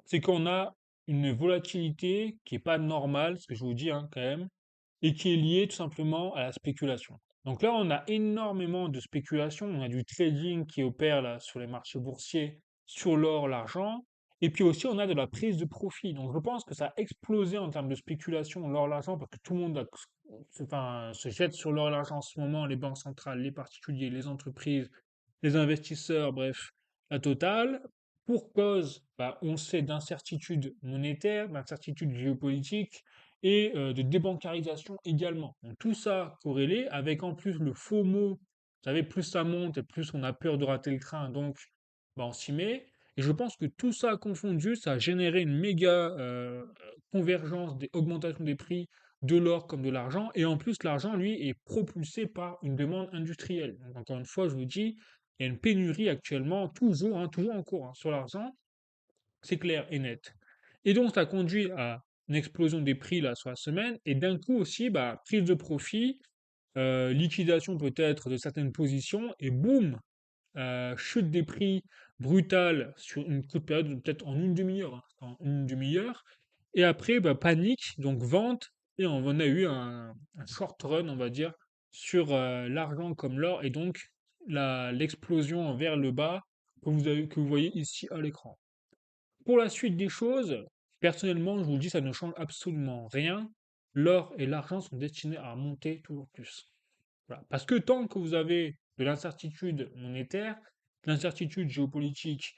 c'est qu'on a une volatilité qui est pas normale, ce que je vous dis hein, quand même, et qui est liée tout simplement à la spéculation. Donc là, on a énormément de spéculation, on a du trading qui opère là sur les marchés boursiers, sur l'or, l'argent, et puis aussi on a de la prise de profit. Donc je pense que ça a explosé en termes de spéculation, l'or, l'argent, parce que tout le monde enfin, se jette sur l'or et l'argent en ce moment, les banques centrales, les particuliers, les entreprises, les investisseurs, bref, la totale, pour cause, bah, on sait, d'incertitude monétaire, d'incertitude géopolitique et de débancarisation également. Donc tout ça corrélé avec en plus le faux mot, vous savez, plus ça monte et plus on a peur de rater le train, donc bah, on s'y met. Et je pense que tout ça confondu, ça a généré une méga convergence des augmentations des prix de l'or comme de l'argent. Et en plus, l'argent, lui, est propulsé par une demande industrielle. Donc, encore une fois, je vous dis, il y a une pénurie actuellement, toujours, hein, toujours en cours, hein, sur l'argent, c'est clair et net. Et donc, ça conduit à une explosion des prix là sur la semaine, et d'un coup aussi, bah, prise de profit, liquidation peut-être de certaines positions, et boum, chute des prix brutale sur une courte période, peut-être en une demi-heure, hein, en une demi-heure, et après, bah, panique, donc vente, et on a eu un short run, on va dire, sur l'argent comme l'or, et donc l'explosion vers le bas que vous voyez ici à l'écran. Pour la suite des choses, personnellement, je vous le dis, ça ne change absolument rien. L'or et l'argent sont destinés à monter toujours plus. Voilà. Parce que tant que vous avez de l'incertitude monétaire, de l'incertitude géopolitique,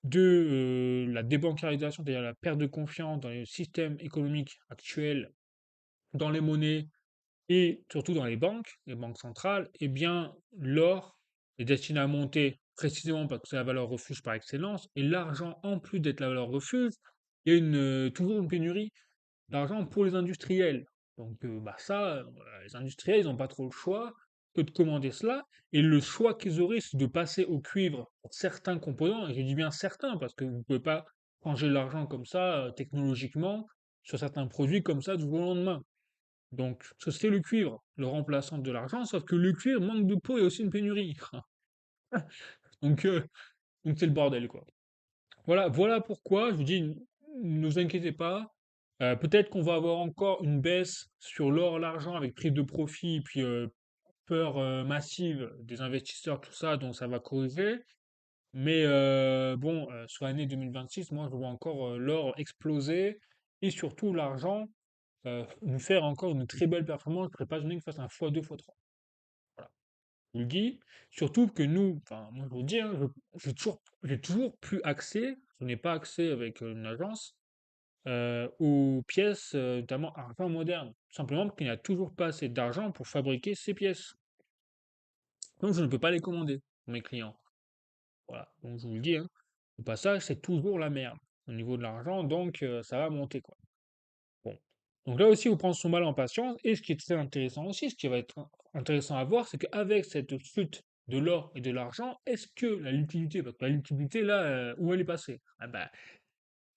de la débancarisation, c'est-à-dire la perte de confiance dans les systèmes économiques actuels, dans les monnaies et surtout dans les banques centrales, eh bien, l'or est destiné à monter précisément parce que c'est la valeur refuge par excellence, et l'argent, en plus d'être la valeur refuge, il y a toujours une pénurie d'argent pour les industriels. Donc, bah ça, les industriels, ils n'ont pas trop le choix que de commander cela. Et le choix qu'ils auraient, c'est de passer au cuivre pour certains composants. Et je dis bien certains, parce que vous ne pouvez pas changer l'argent comme ça, technologiquement, sur certains produits comme ça du jour au lendemain. Donc, ça c'est le cuivre, le remplaçant de l'argent, sauf que le cuivre manque de peau et aussi une pénurie. Donc, euh, donc c'est le bordel, quoi. Voilà pourquoi je vous dis, ne vous inquiétez pas. Peut-être qu'on va avoir encore une baisse sur l'or, l'argent avec prise de profit, et puis peur massive des investisseurs, tout ça, donc ça va corriger. Mais bon, sur l'année 2026, moi je vois encore l'or exploser et surtout l'argent nous faire encore une très belle performance. Je ne serais pas gêné qu'il fasse un x2, x3. Voilà, je vous le dis. Surtout que nous, enfin, moi je vous le dis, hein, j'ai toujours plus accès, je n'ai pas accès avec une agence, aux pièces, notamment argent moderne. Tout simplement parce qu'il n'y a toujours pas assez d'argent pour fabriquer ces pièces. Donc je ne peux pas les commander pour mes clients. Voilà, donc je vous le dis, hein, au passage, c'est toujours la merde au niveau de l'argent, donc ça va monter, quoi. Bon. Donc là aussi, il faut prendre son mal en patience. Et ce qui est très intéressant aussi, ce qui va être intéressant à voir, c'est qu'avec cette chute de l'or et de l'argent, est-ce que la liquidité, parce que la liquidité là, où elle est passée? Ah bah,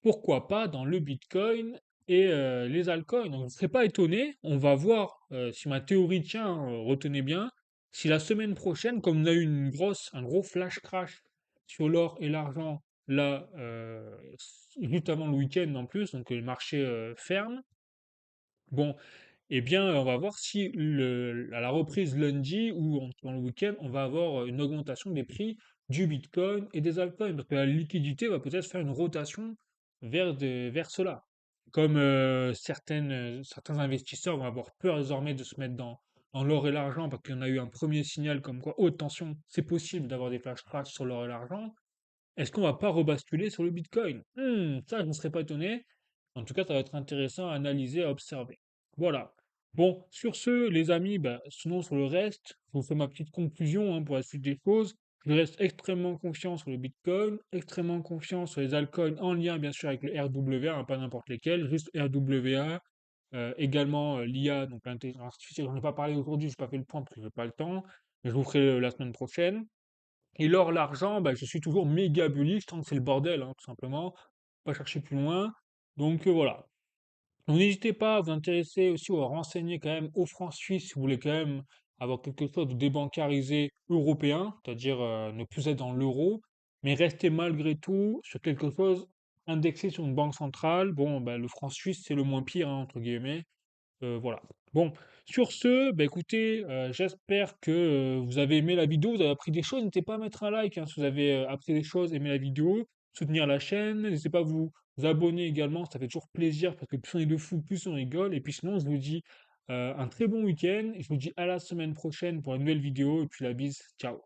pourquoi pas dans le Bitcoin et les altcoins. Donc, je ne serais pas étonné. On va voir si ma théorie tient, retenez bien. Si la semaine prochaine, comme on a eu un gros flash crash sur l'or et l'argent, là, juste avant le week-end en plus, donc le marché ferme, bon, eh bien, on va voir si à la reprise lundi ou dans le week-end, on va avoir une augmentation des prix du Bitcoin et des altcoins. Parce que la liquidité va peut-être faire une rotation vers cela. Comme certains investisseurs vont avoir peur désormais de se mettre dans l'or et l'argent parce qu'il y en a eu un premier signal comme quoi, oh, attention, c'est possible d'avoir des flash crashs sur l'or et l'argent. Est-ce qu'on va pas rebasculer sur le Bitcoin? Ça, je ne serais pas étonné. En tout cas, ça va être intéressant à analyser, à observer. Voilà. Bon, sur ce, les amis, bah, sinon sur le reste, je vous fais ma petite conclusion hein, pour la suite des choses. Je reste extrêmement confiant sur le Bitcoin, extrêmement confiant sur les altcoins en lien bien sûr avec le RWA, hein, pas n'importe lesquels, juste RWA, également l'IA, donc l'intelligence artificielle. J'en ai pas parlé aujourd'hui, je n'ai pas fait le point parce que je n'ai pas le temps, mais je vous ferai la semaine prochaine. Et l'or, l'argent, bah, je suis toujours méga bullish tant que c'est le bordel, hein, tout simplement. Pas chercher plus loin. Donc voilà. Donc n'hésitez pas à vous intéresser aussi ou à renseigner quand même au franc suisse si vous voulez quand même avoir quelque chose de débancarisé européen, c'est-à-dire ne plus être dans l'euro, mais rester malgré tout sur quelque chose indexé sur une banque centrale. Bon, bah, le franc suisse, c'est le moins pire, hein, entre guillemets. Voilà. Bon, sur ce, bah, écoutez, j'espère que vous avez aimé la vidéo, vous avez appris des choses. N'hésitez pas à mettre un like hein, si vous avez appris des choses, aimé la vidéo, soutenir la chaîne. N'hésitez pas à vous abonner également, ça fait toujours plaisir parce que plus on est de fous, plus on rigole. Et puis sinon, je vous dis un très bon week-end et je vous dis à la semaine prochaine pour une nouvelle vidéo. Et puis la bise, ciao.